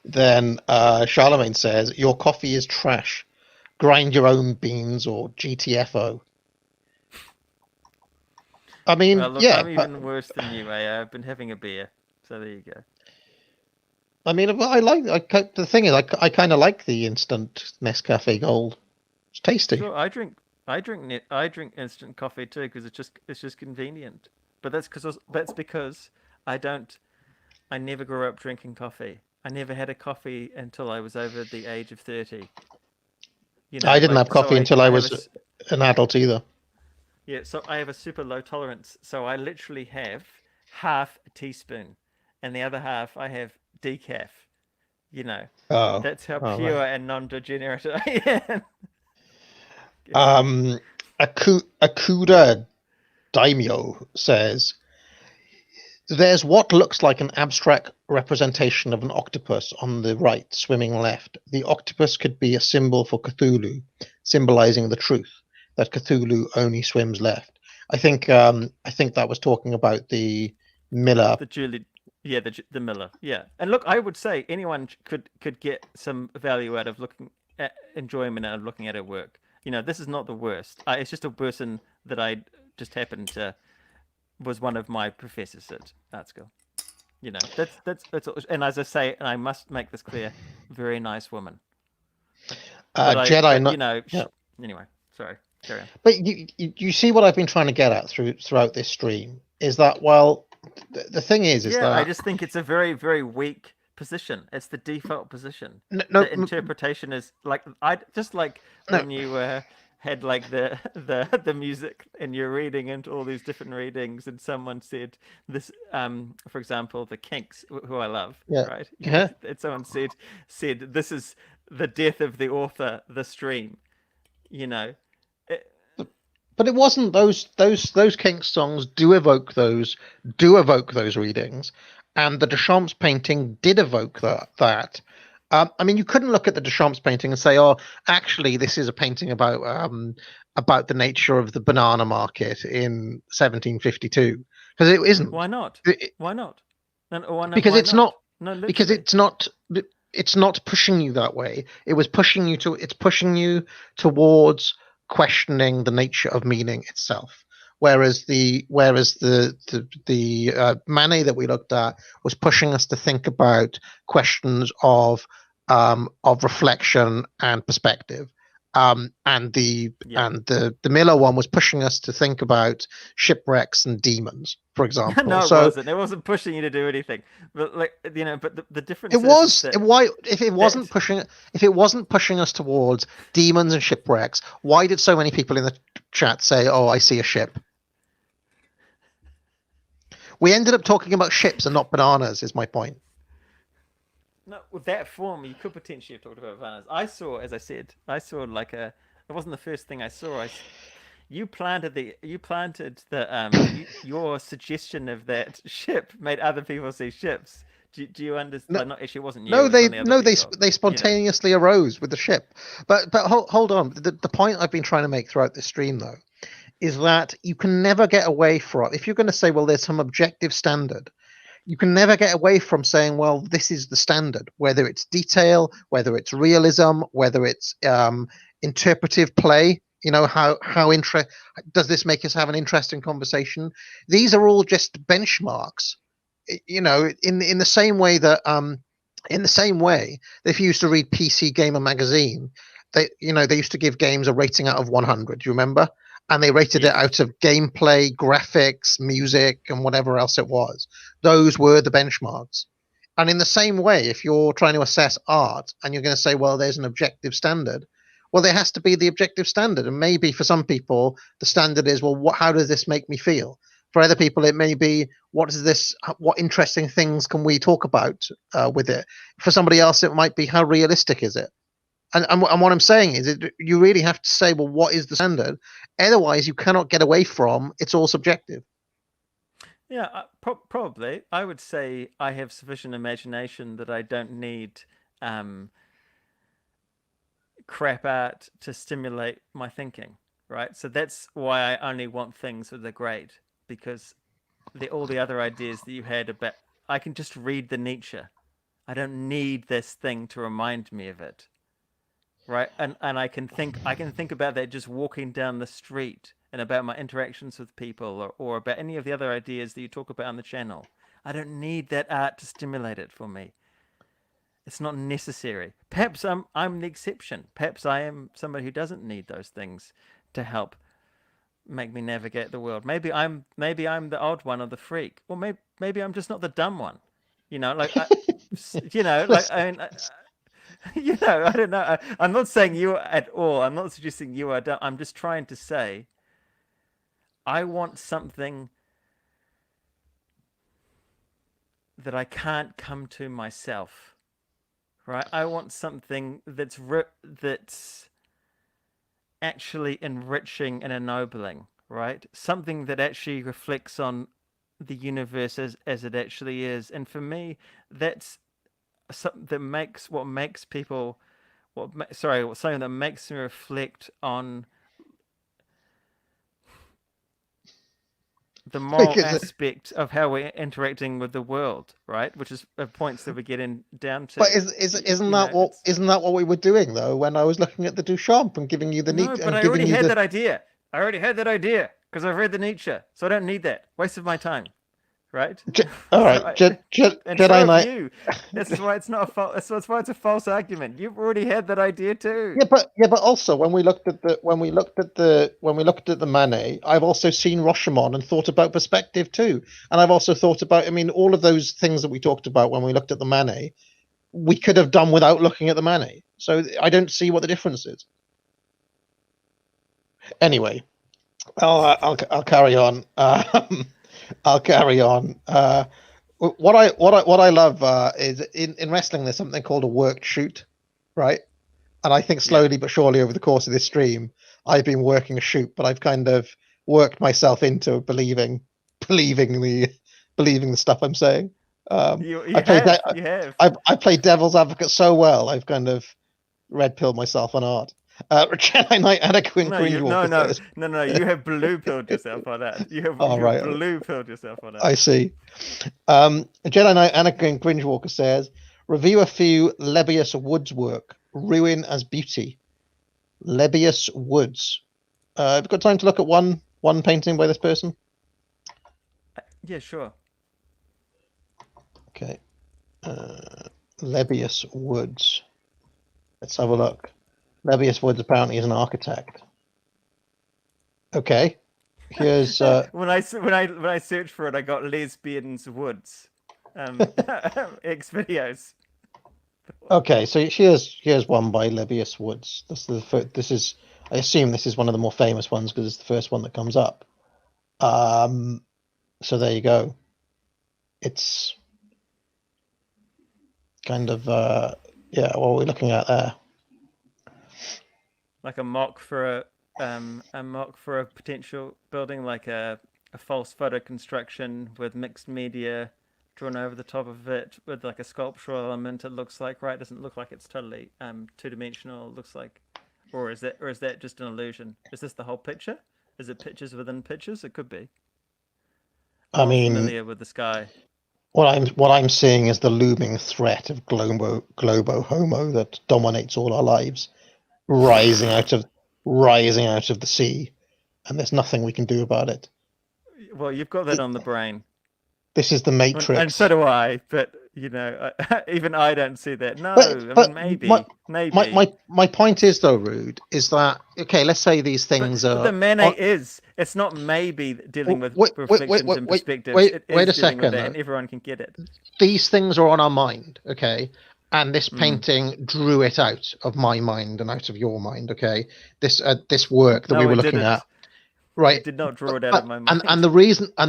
Then Charlemagne says, "Your coffee is trash. Grind your own beans or GTFO." I mean, Well, look, yeah, I'm but even worse than you, eh? I've been having a beer, so there you go. I mean, I like. The thing is, I kind of like the instant Nescafe Gold. It's tasty. Sure, I drink instant coffee too because it's just convenient. But that's because I don't I never grew up drinking coffee. I never had a coffee until I was over the age of 30. I didn't Like have so coffee until I I have was an adult either. yeah, so I have a super low tolerance. So I literally have half a teaspoon, and the other half I have decaf. You know, Oh, that's how all pure right. and non-degenerate I am. Yes. Um, Akuda Daimyo says, "There's what looks like an abstract representation of an octopus on the right, swimming left. The octopus could be a symbol for Cthulhu, symbolizing the truth that Cthulhu only swims left." I think that was talking about the Miller. The Julie, yeah, the Miller, yeah. And look, I would say anyone could get some value out of looking at enjoyment out of looking at her work. This is not the worst. It's just a person that I just happened to was one of my professors at art school. That's all. And as I say, and I must make this clear, very nice woman. Jedi. But Not, yeah. anyway, sorry, carry on. But you see what I've been trying to get at throughout this stream is that, well, the thing is Yeah, I that just think it's a very, very weak position. It's the default position. no, The interpretation is like I just like no, when you had like the music and you're reading into all these different readings, and someone said this, for example, the Kinks, who I love, yeah, right? yeah. And someone said this is the death of the author, the stream. You know, it, But it wasn't those Kinks songs do evoke those readings, and the Duchamp's painting did evoke that. I mean, you couldn't look at the Duchamp's painting and say, "Oh, actually, this is a painting about the nature of the banana market in 1752," because it isn't. why not? It- Why not? No, why not? because Why it's not? not No, because literally. it's not pushing you that way. It's pushing you towards questioning the nature of meaning itself. Whereas the Manet that we looked at was pushing us to think about questions of reflection and perspective. And the Yeah. and the Miller one was pushing us to think about shipwrecks and demons, for example. No, it So wasn't. It wasn't pushing you to do anything. But like but the it difference is was that why that if it wasn't pushing us towards demons and shipwrecks, why did so many people in the chat say, "Oh, I see a ship"? We ended up talking about ships and not bananas. Is my point. no, with that form you could potentially have talked about bananas. As I said, I saw like a. It wasn't the first thing I saw. Your suggestion of that ship made other people see ships. Do you understand? No, Like, not actually, it wasn't you. no, It was they only other no they people. they You know. spontaneously arose with the ship. But hold on. The point I've been trying to make throughout this stream though is that you can never get away from, if you're going to say, well, there's some objective standard, you can never get away from saying, well, this is the standard, whether it's detail, whether it's realism, whether it's interpretive play. Does this make us have an interesting conversation? These are all just benchmarks. In the same way that In the same way, if you used to read PC Gamer magazine, they used to give games a rating out of 100. Do you remember? And they rated it Yes. out of gameplay, graphics, music, and whatever else it was. Those were the benchmarks. And in the same way, if you're trying to assess art and you're going to say, well, there's an objective standard, well, there has to be the objective standard. And maybe for some people, the standard is, well, how does this make me feel? For other people, it may be, what interesting things can we talk about with it? For somebody else, it might be, how realistic is it? And what I'm saying is, you really have to say, well, what is the standard? Otherwise, you cannot get away from it's all subjective. Yeah, probably. I would say I have sufficient imagination that I don't need crap art to stimulate my thinking, right? So that's why I only want things that are great, because all the other ideas that you had about, I can just read the Nietzsche. I don't need this thing to remind me of it, right? And I can think about that just walking down the street, and about my interactions with people, or about any of the other ideas that you talk about on the channel. I don't need that art to stimulate it for me. It's not necessary. Perhaps I'm the exception. Perhaps I am somebody who doesn't need those things to help make me navigate the world. Maybe I'm the odd one or the freak, or maybe I'm just not the dumb one. Like I mean, I don't know. I'm not saying you at all. I'm not suggesting you are dumb. I'm just trying to say I want something that I can't come to myself. Right? I want something that's actually enriching and ennobling, right? Something that actually reflects on the universe as it actually is. And for me, that's something that makes people something that makes me reflect on the moral aspect of how we're interacting with the world, right? Which is points that we're getting down to. But isn't that what we were doing though? When I was looking at the Duchamp and giving you the no, but and I giving already you had the that idea. I already had that idea because I've read the Nietzsche, so I don't need that. Waste of my time, right? all so right, and Jedi so have Knight. you. That's why it's not a that's why it's a false argument. You've already had that idea too. But also when we looked at the Manet, I've also seen Rashomon and thought about perspective too. And I've also thought about, I mean, all of those things that we talked about when we looked at the Manet, we could have done without looking at the Manet. So I don't see what the difference is. Anyway, I'll carry on. I'll carry on. What I love is in wrestling. There's something called a worked shoot, right? And I think slowly but surely over the course of this stream, I've been working a shoot, but I've kind of worked myself into believing the stuff I'm saying. You I play have. You have. I play devil's advocate so well. I've kind of red pilled myself on art. Jedi Knight Anakin No, Cringewalker says. no. You have blue pilled yourself on that. You have Right. blue pilled yourself on that. I see. Jedi Knight Anakin Cringewalker says, review a few Lebbeus Woods work. Ruin as beauty. Lebbeus Woods. Have you got time to look at one painting by this person? Yeah, sure. Okay. Lebbeus Woods. Let's have a look. Lebbeus Woods apparently is an architect. Okay. Here's when I searched for it, I got lesbians woods, X videos. Okay, so here's one by Lebbeus Woods. This is I assume this is one of the more famous ones because it's the first one that comes up. So there you go. It's kind of what are we looking at there? Like a mock for a potential building, like a false photo construction with mixed media drawn over the top of it with like a sculptural element. It looks like, right? It doesn't look like it's totally two-dimensional. It looks like, or is that just an illusion? Is this the whole picture? Is it pictures within pictures? It could be. I'm not familiar with the sky. What I'm seeing is the looming threat of globo homo that dominates all our lives, rising out of the sea, and there's nothing we can do about it. Well, you've got that on the brain. This is the Matrix. And so do I, but Even I don't see that. No, I But mean my maybe. my point is though, Rude, is that okay? Let's say these things But the are Manet on. is. It's not maybe dealing with Wait, wait, wait, reflections wait, and wait, perspectives. wait, It wait is a dealing with second that, though. and everyone can get it. These things are on our mind, okay? And this Mm. painting drew it out of my mind and out of your mind, okay? This work that we No, were it looking at, didn't. right? It did not draw it out of my And mind. the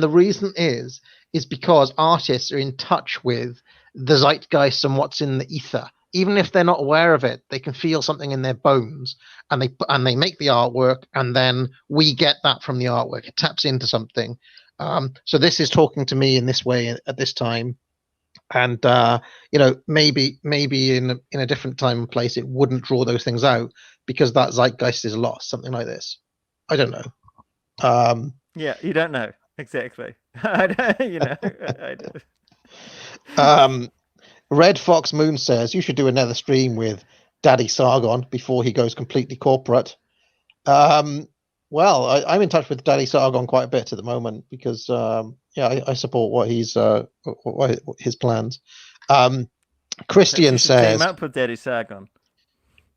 reason is because artists are in touch with the zeitgeist and what's in the ether. Even if they're not aware of it, they can feel something in their bones, and they make the artwork, and then we get that from the artwork. It taps into something. So this is talking to me in this way at this time, and maybe in a different time and place it wouldn't draw those things out because that zeitgeist is lost, something like this. I don't know. Yeah, you don't know exactly. I don't, I don't. um Red Fox Moon says you should do another stream with Daddy Sargon before he goes completely corporate. um well, I'm in touch with Daddy Sargon quite a bit at the moment because I support what his plans. um Perhaps you Christian should team says, up with Daddy Sargon.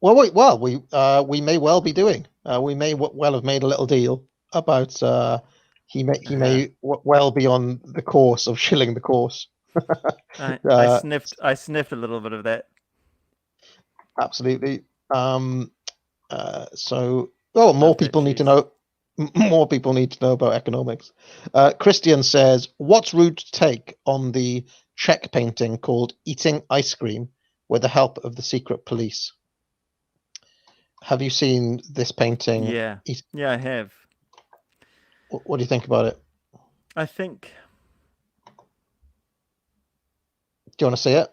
we may well be doing. We may well have made a little deal about. He Uh-huh. may well be on the course of shilling the course. I Uh, sniffed a little bit of that. Absolutely. Um, so, more Love that people need to cheese. know. More people need to know about economics. Christian says, "What's Rude's take on the Czech painting called Eating Ice Cream with the help of the secret police?" Have you seen this painting? Yeah. Yeah, I have. What do you think about it? I think Do you want to see it?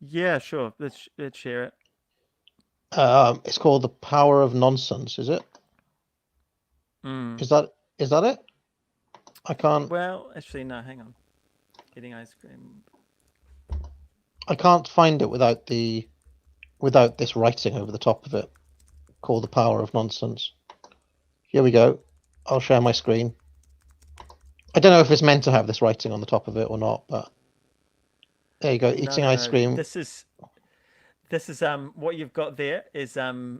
yeah, sure. Let's share it. It's called The Power of Nonsense. Is it? Mm. Is that it? I can't Well, actually no, hang on. Eating ice cream. find it without this writing over the top of it called The Power of Nonsense. Here we go. I'll share my screen. I don't know if it's meant to have this writing on the top of it or not, but there you go. No, Eating no, ice no. cream. This is what you've got there is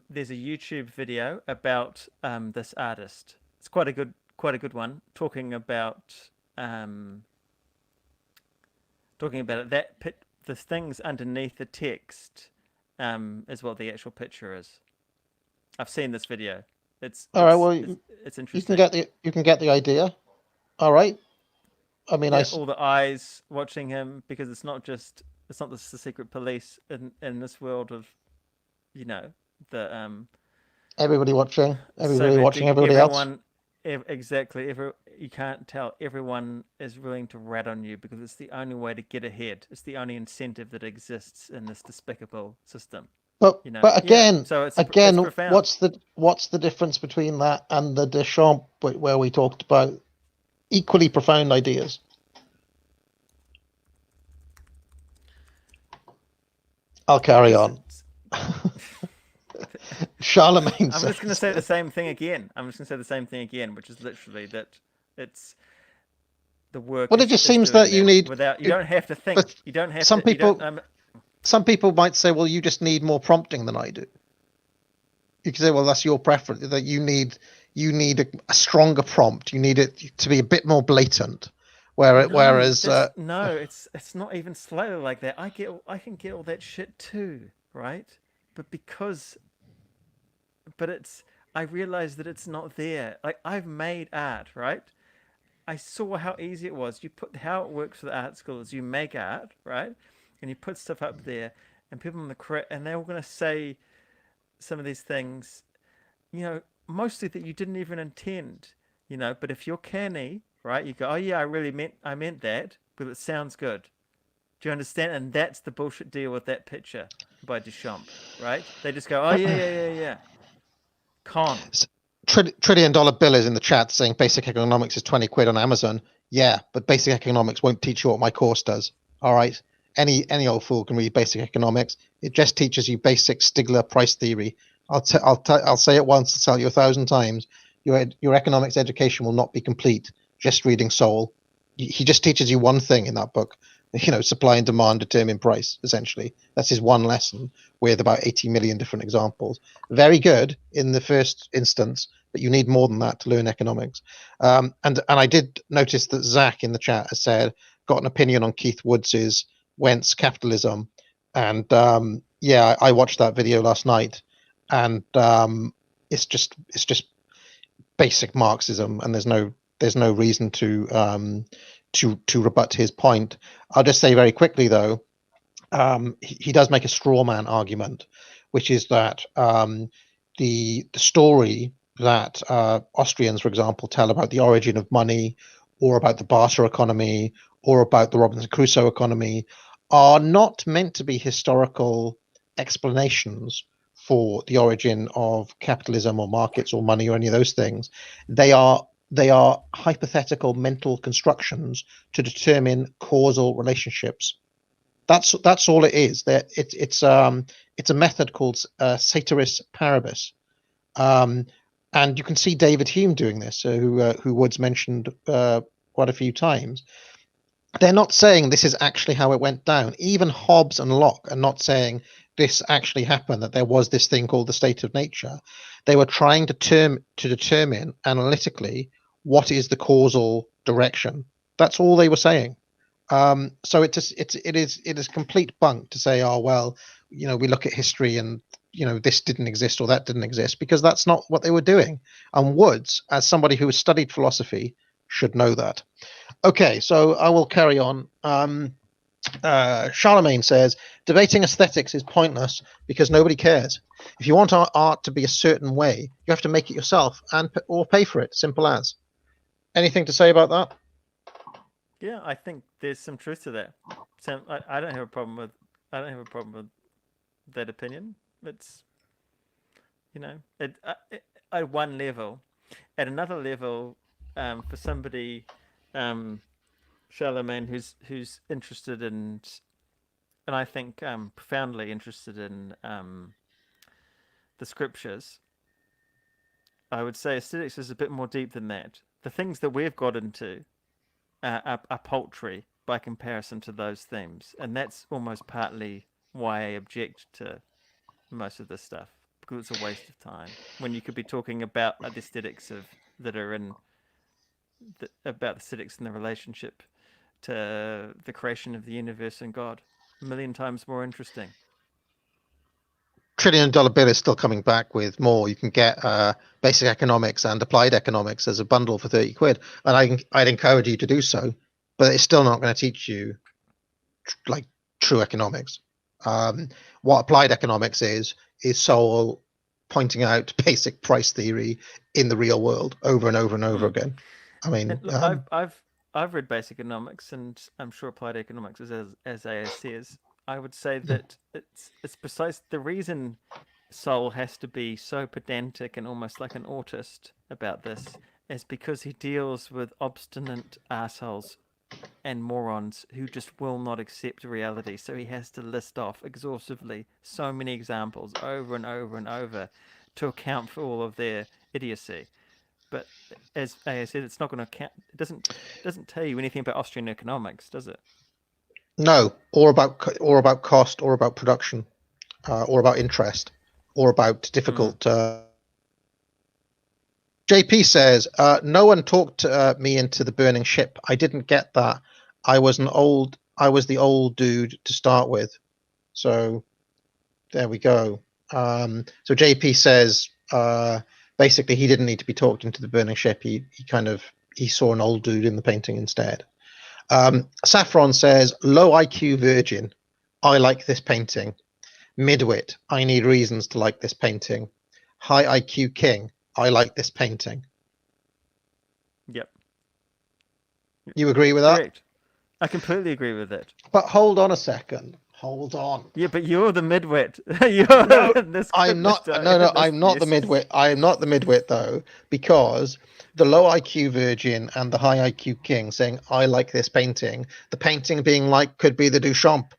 there's a YouTube video about this artist. It's quite a good one um talking about it. The things underneath the text is what the actual picture is. I've seen this video. It's All right. it's Well, it's it's you can interesting. get the idea. All right. I mean, Yeah, all the eyes watching him because it's not just the secret police in this world of you know the everybody watching everybody else. everyone exactly you can't tell everyone is willing to rat on you because it's the only way to get ahead. It's the only incentive that exists in this despicable system. But Yeah, again, so it's profound. what's the difference between that and the Duchamp where we talked about equally profound ideas? I'll carry Because on. Charlemagne I'm just going to says, say the same thing again. I'm just going to say the same thing again, which is literally that it's the work well, it just is seems doing that that without you don't have to think. but You don't have some to. You don't. people, some people might say, well, you just need more prompting than I do. You can say, well, that's your preference. That you need a stronger prompt. You need it to be a bit more blatant. No, Whereas, no. It's not even slightly like that. I can get all that shit too, right? But because but it's I realize that it's not there. Like I've made art, right? I saw how easy it was. You put how it works for the art school is you make art, right? And you put stuff up there, and people in the and they're all gonna say some of these things, mostly that you didn't even intend, But if you're canny, right, you go, oh yeah, I meant that, but it sounds good. Do you understand? And that's the bullshit deal with that picture by Duchamp, right? They just go, oh yeah. Con. $1 trillion bill is in the chat saying basic economics is 20 quid on Amazon. Yeah, but basic economics won't teach you what my course does. All right. Any old fool can read basic economics. It just teaches you basic Stigler price theory. I'll say it once, I'll tell you 1,000 times. Your economics education will not be complete just reading Soul. He just teaches you one thing in that book. Supply and demand determine price, essentially. That's his one lesson with about 80 million different examples. Very good in the first instance, but you need more than that to learn economics. And I did notice that Zach in the chat has said, got an opinion on Keith Woods's Whence Capitalism. And I watched that video last night, and it's just basic Marxism, and there's no reason to rebut his point. I'll just say very quickly, though, he does make a straw man argument, which is that the story that Austrians, for example, tell about the origin of money, or about the barter economy, or about the Robinson Crusoe economy, are not meant to be historical explanations for the origin of capitalism or markets or money or any of those things. They are hypothetical mental constructions to determine causal relationships. That's all it is. It's a method called ceteris paribus, and you can see David Hume doing this, who Woods mentioned quite a few times. They're not saying this is actually how it went down. Even Hobbes and Locke are not saying this actually happened, that there was this thing called the state of nature. They were trying to determine analytically what is the causal direction. That's all they were saying. So it is complete bunk to say, oh well, we look at history and this didn't exist or that didn't exist, because that's not what they were doing. And Woods, as somebody who has studied philosophy, should know that. Okay, so I will carry on. Charlemagne says, debating aesthetics is pointless because nobody cares. If you want art to be a certain way, you have to make it yourself or pay for it. Simple as. Anything to say about that? Yeah, I think there's some truth to that. So I don't have a problem with that opinion. It's at one level. At another level, for somebody, Charlemagne, who's interested in, and I think profoundly interested in the scriptures, I would say aesthetics is a bit more deep than that. The things that we've got into are paltry by comparison to those themes, and that's almost partly why I object to most of this stuff, because it's a waste of time when you could be talking about the aesthetics that are in about the aesthetics and the relationship to the creation of the universe and God. A million times more interesting. $1 trillion bill is still coming back with more. You can get basic economics and applied economics as a bundle for 30 quid, and I'd encourage you to do so, but it's still not going to teach you like true economics. What applied economics is Sowell pointing out basic price theory in the real world over and over and over again. I mean, look, I've read basic economics, and I'm sure applied economics is as AS says. I would say that it's precise. The reason Sowell has to be so pedantic and almost like an autist about this is because he deals with obstinate assholes and morons who just will not accept reality. So he has to list off exhaustively so many examples over and over and over to account for all of their idiocy. But as I said, it's not going to account. It doesn't tell you anything about Austrian economics, does it? No, or about cost, or about production, or about interest, or about difficult. JP says, no one talked me into the burning ship. I didn't get that. I was the old dude to start with. So there we go. So JP says, basically he didn't need to be talked into the burning ship. He saw an old dude in the painting instead. Saffron says, low IQ virgin, I like this painting. Midwit, I need reasons to like this painting. High IQ king, I like this painting. Yep. You agree with that? Correct. I completely agree with that. But hold on a second. Hold on. Yeah, but you're the midwit. I'm not. No, I'm not the midwit. I am not the midwit though, because the low IQ virgin and the high IQ king saying, I like this painting. The painting being like could be the Duchamp.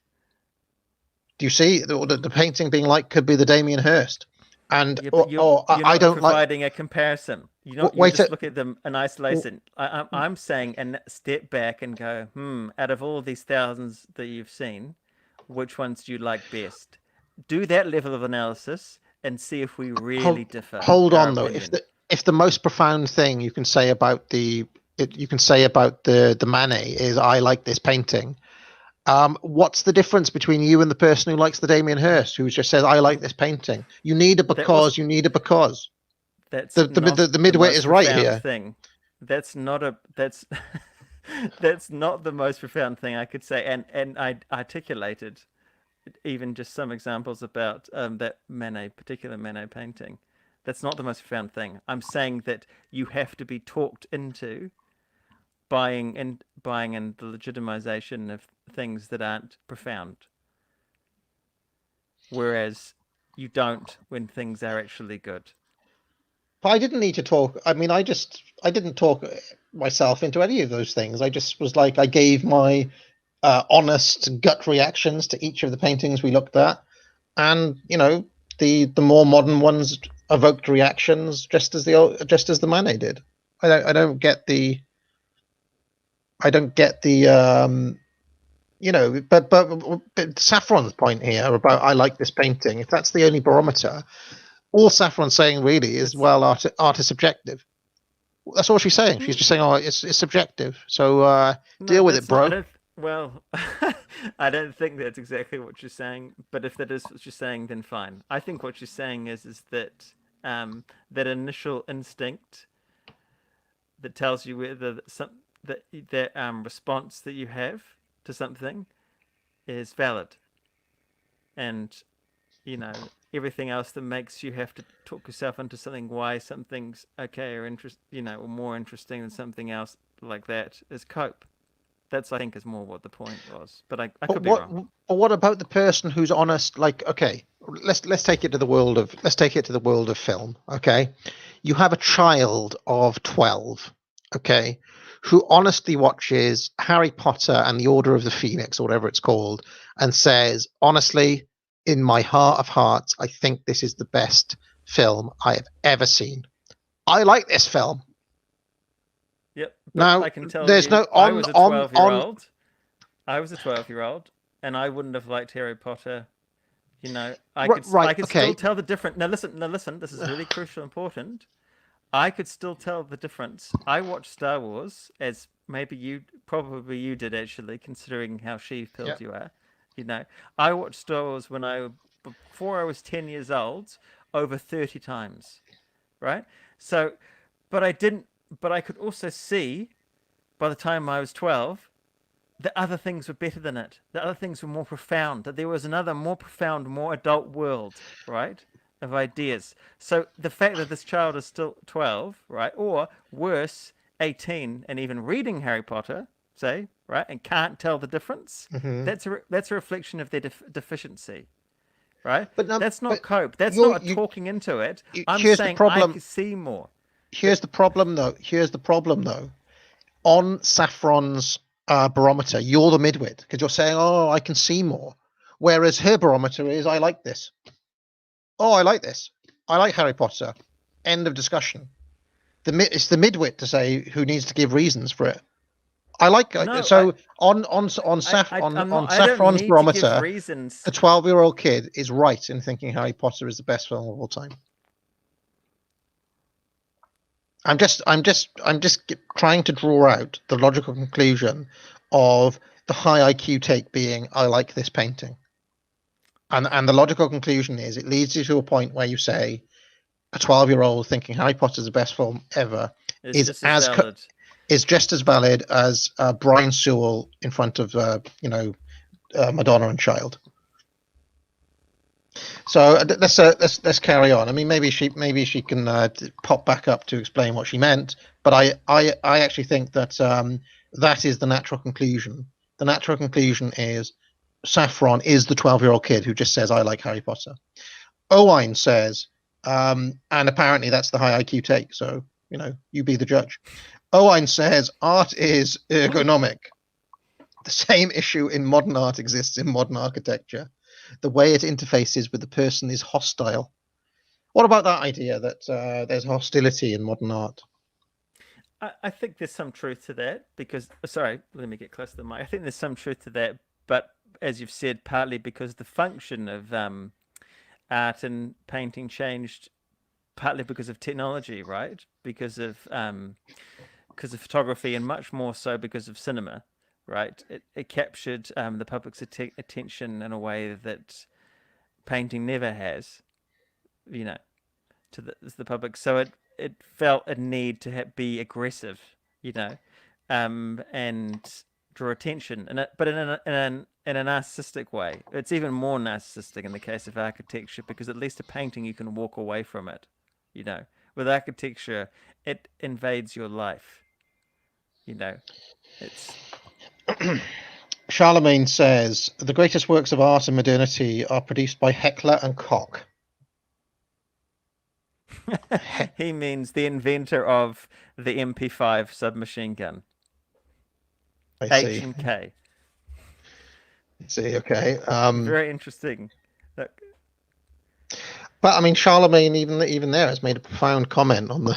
Do you see? The painting being like could be the Damien Hirst. And yeah, but you're not providing a comparison. You're Wait, just looking at them in isolation. I'm saying, and step back and go, out of all of these thousands that you've seen, which ones do you like best? Do that level of analysis and see if we really differ hold our on though. opinion. If the most profound thing you can say about the Manet is I like this painting. What's the difference between you and the person who likes the Damien Hirst, who just says I like this painting? You need a That was because. You need a because. That's The not the the midwit most is right profound here. thing. That's not a that's that's not the most profound thing I could say. And I articulated even just some examples about that particular Manet painting. That's not the most profound thing. I'm saying that you have to be talked into buying in the legitimization of things that aren't profound, whereas you don't when things are actually good. But I didn't need to talk. I mean, I didn't talk myself into any of those things. I just was like I gave my honest gut reactions to each of the paintings we looked at, and the more modern ones evoked reactions just as the Manet did. I don't get the I don't get the but Saffron's point here about I like this painting. If that's the only barometer, all Saffron's saying really is It's art is subjective. That's all she's saying. She's just saying, oh, it's subjective. So No, deal with it, that's not. I bro. don't. Well, I don't think that's exactly what you're saying. But if that is what you're saying, then fine. I think what you're saying is that that initial instinct that tells you whether that response that you have to something is valid, and you know everything else that makes you have to talk yourself into something why something's okay or or more interesting than something else like that is cope. That's I think is more what the point was, but I But could be wrong. what about the person who's honest? Like, okay, let's take it to the world of film. Okay, you have a child of 12. Okay, who honestly watches Harry Potter and the Order of the Phoenix or whatever it's called, and says honestly, in my heart of hearts, I think this is the best film I have ever seen. I like this film. Yep, but Now, I can tell there's you, no on on. I was a 12-year-old, and I wouldn't have liked Harry Potter. I Right, could still okay. tell the difference. Now listen. This is really crucial, important. I could still tell the difference. I watched Star Wars as probably you did actually, considering how sheep-pilled Yeah. you are. You know, I watched Star Wars before I was 10 years old, over 30 times, right? So, but I didn't. But I could also see by the time I was 12 that other things were better than it. That other things were more profound. That there was another more profound, more adult world, right? Of ideas. So the fact that this child is still 12, right? Or worse, 18 and even reading Harry Potter, say, right? And can't tell the difference. Hmm. That's a reflection of their deficiency, right? That's But not cope. That's you're not a you. talking into it. I'm Here's the saying I problem. can see more. That Here's the problem, though. On Saffron's barometer, you're the midwit because you're saying, "Oh, I can see more," whereas her barometer is, "I like this." Oh, I like this. I like Harry Potter. End of discussion. It's the midwit to say who needs to give reasons for it. I like no, so on I'm not. on I don't Saffron's need to give barometer, the reasons. 12-year-old kid is right in thinking Harry Potter is the best film of all time. I'm just trying to draw out the logical conclusion of the high IQ take being I like this painting. And the logical conclusion is it leads you to a point where you say a 12-year-old thinking Harry Potter is the best film ever It's is just as valid. is just as valid as Brian Sewell in front of Madonna and Child. So let's carry on. I mean, maybe she can pop back up to explain what she meant. But I actually think that that is the natural conclusion. The natural conclusion is Saffron is the 12-year-old kid who just says I like Harry Potter. Owain says, and apparently that's the high IQ take. So you be the judge. Owain says art is ergonomic. The same issue in modern art exists in modern architecture. The way it interfaces with the person is hostile. What about that idea that there's hostility in modern art? I think there's some truth to that because, sorry, let me get close to the mic. I think there's some truth to that, but as you've said, partly because the function of art and painting changed, partly because of technology, right? Because of photography, and much more so because of cinema, right? It captured the public's attention in a way that painting never has, you know, to the public. So it felt a need to be aggressive, you know, and draw attention, but in a narcissistic way. It's even more narcissistic in the case of architecture because at least a painting you can walk away from it, you know. With architecture, it invades your life, you know. It's Charlemagne says the greatest works of art and modernity are produced by Heckler and Koch. he means the inventor of the MP5 submachine gun. I H see. and K. I see. Okay. Very interesting. Look, But I mean, Charlemagne even there has made a profound comment on the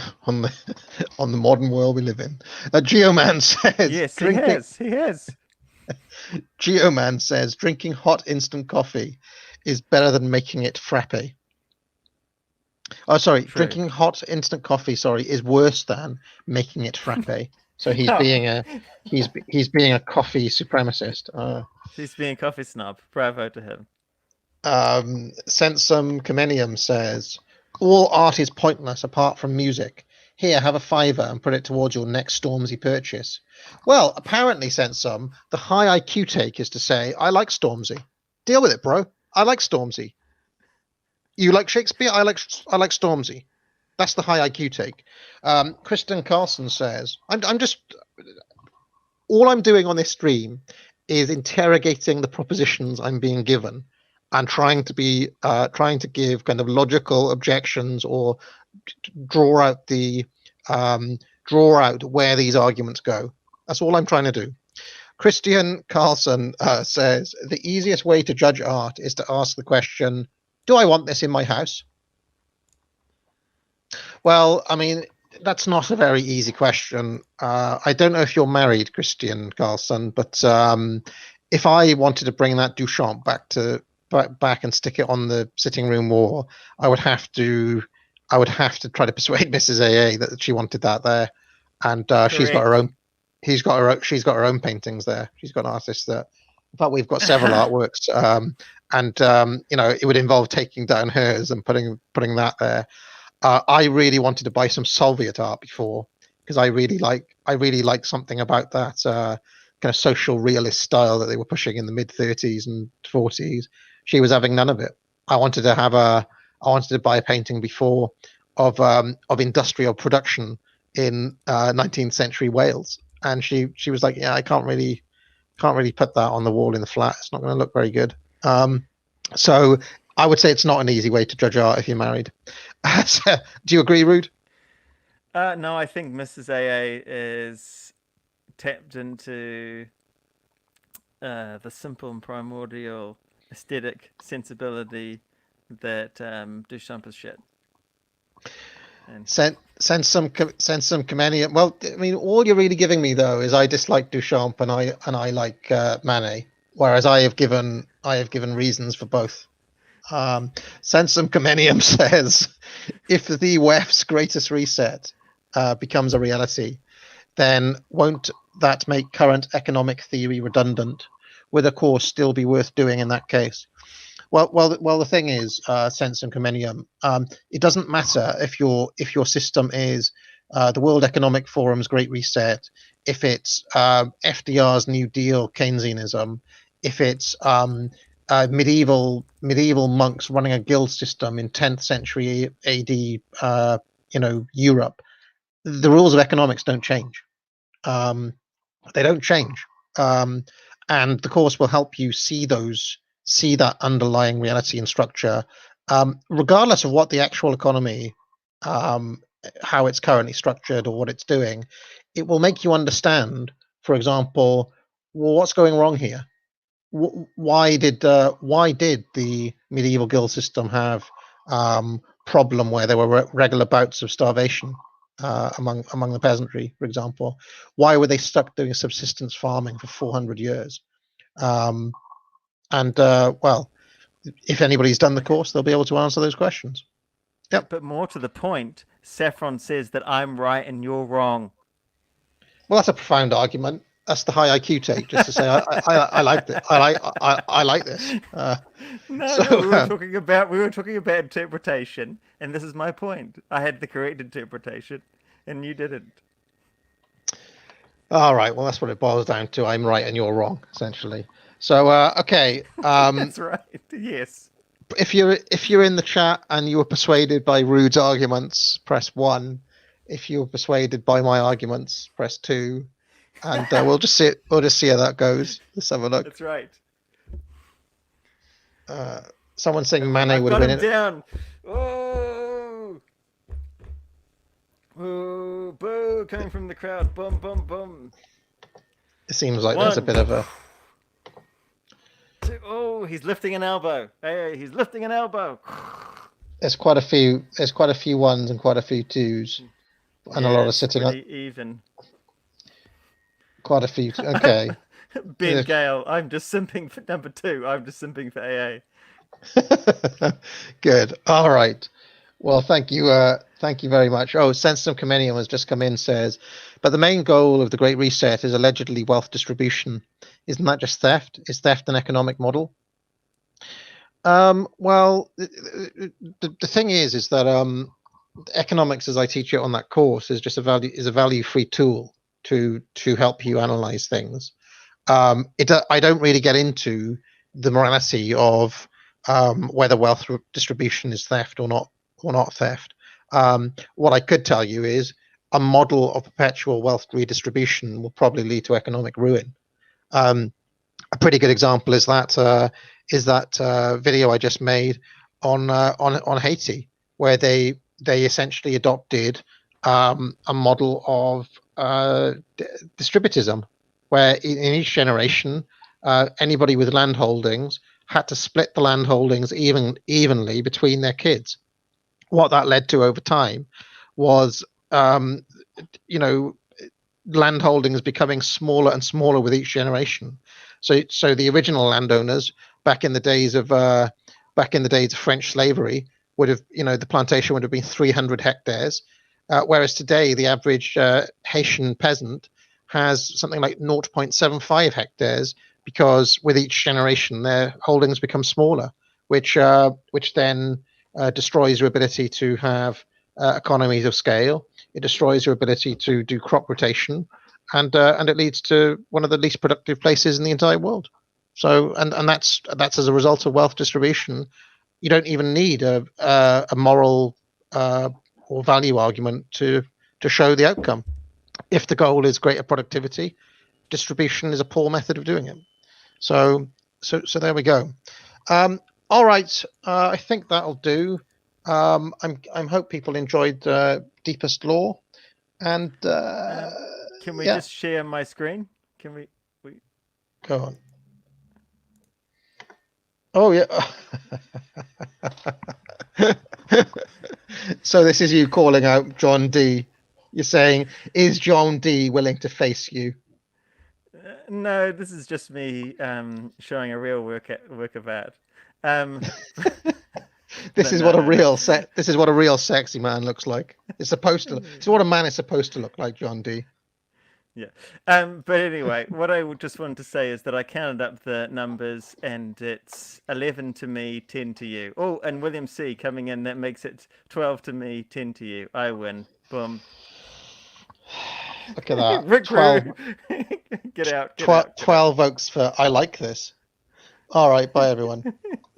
on the modern world we live in. Geoman says yes, drinking. He has. Geoman says drinking hot instant coffee is better than making it frappe. Oh, sorry, True. drinking hot instant coffee, sorry, is worse than making it frappe. So he's Oh. being a coffee supremacist. He's being a coffee snob. Bravo to him. Sensum Comenium says all art is pointless apart from music. Here, have a fiver and put it towards your next Stormzy purchase. Well, apparently, Sensum, the high IQ take is to say, I like Stormzy. Deal with it, bro. I like Stormzy. You like Shakespeare? I like Stormzy. That's the high IQ take. Kristen Carlson says, I'm just all I'm doing on this stream is interrogating the propositions I'm being given and trying to give kind of logical objections or draw out where these arguments go. That's all I'm trying to do. Christian Carlson says the easiest way to judge art is to ask the question, do I want this in my house? Well, I mean, that's not a very easy question. I don't know if you're married, Christian Carlson, but if I wanted to bring that Duchamp back and stick it on the sitting room wall, I would have to try to persuade Mrs. AA that she wanted that there, and she's got her own. She's got her own paintings there. She's got an artist that. In fact, we've got several artworks, and it would involve taking down hers and putting that there. I really wanted to buy some Soviet art before because I really like something about that kind of social realist style that they were pushing in the mid 30s and 40s. She was having none of it. I wanted to buy a painting before of industrial production in 19th century Wales, and she was like, yeah, I can't really put that on the wall in the flat. It's not going to look very good. So I would say it's not an easy way to judge art if you're married. Do you agree, Rood? No, I think Mrs. AA is tapped into the simple and primordial aesthetic sensibility that Duchamp has shed. Send some Comenium. Well, I mean, all you're really giving me though is I dislike Duchamp and I like Manet, whereas I have given reasons for both. Sensum Comenium says, if the WEF's greatest reset becomes a reality, then won't that make current economic theory redundant? Would a course still be worth doing in that case? Well, the thing is, Sensum Comenium, it doesn't matter if your system is the World Economic Forum's Great Reset, if it's FDR's New Deal Keynesianism, if it's medieval monks running a guild system in 10th century AD, Europe. The rules of economics don't change. They don't change, and the course will help you see that underlying reality and structure, regardless of what the actual economy, how it's currently structured or what it's doing. It will make you understand, for example, well, what's going wrong here. Why did the medieval guild system have problem where there were regular bouts of starvation among the peasantry, for example? Why were they stuck doing subsistence farming for 400 years? Well, if anybody's done the course, they'll be able to answer those questions. Yep. But more to the point, Saffron says that I'm right and you're wrong. Well, that's a profound argument. That's the high IQ take, just to say I like it. I like this. No, we were talking about interpretation, and this is my point. I had the correct interpretation, and you didn't. All right. Well, that's what it boils down to. I'm right and you're wrong, essentially. So okay. That's right. Yes. If you're in the chat and you were persuaded by Rood's arguments, press 1. If you were persuaded by my arguments, press 2. And we'll just see how that goes. Let's have a look. That's right. Someone saying Mane would have been in. Down. Oh, oh, boo! Coming from the crowd. Boom, boom, boom. It seems like there's a bit of a. Oh, he's lifting an elbow. Hey, he's lifting an elbow. There's quite a few. There's quite a few ones and quite a few twos, and a lot of sitting up. Even. Quite a few. Okay. Ben Gale, I'm just simping for number 2. I'm just simping for AA. Good. All right. Well, thank you. Thank you very much. Oh, Sensum Comenium has just come in, says, but the main goal of the Great Reset is allegedly wealth distribution. Isn't that just theft? Is theft an economic model? Well, the thing is that economics, as I teach it on that course, is just a value-free tool to help you analyze things. I don't really get into the morality of whether wealth distribution is theft or not theft. What I could tell you is a model of perpetual wealth redistribution will probably lead to economic ruin. A pretty good example is that video I just made on Haiti, where they essentially adopted a model of distributism, where in each generation, anybody with land holdings had to split the land holdings evenly between their kids. What that led to over time was, land holdings becoming smaller and smaller with each generation. So the original landowners back in the days of French slavery would have, the plantation would have been 300 hectares. Whereas today, the average Haitian peasant has something like 0.75 hectares, because with each generation, their holdings become smaller, which then destroys your ability to have economies of scale. It destroys your ability to do crop rotation, and it leads to one of the least productive places in the entire world. So, and that's as a result of wealth distribution. You don't even need a moral or value argument to show the outcome. If the goal is greater productivity, distribution is a poor method of doing it. So there we go. All right, I think that'll do. I hope people enjoyed Deepest Law, and can we just share my screen? Can we go on? Oh yeah. So this is you calling out John D. You're saying, is John D willing to face you? No, this is just me showing a real work of art. This is what a real sexy man looks like. It's supposed to. It's what a man is supposed to look like, John D. Yeah. But anyway, what I just wanted to say is that I counted up the numbers, and it's 11 to me, 10 to you. Oh, and William C coming in, that makes it 12 to me, 10 to you. I win. Boom. Look at that. Rick 12. Get out. 12 votes for I like this. All right. Bye, everyone.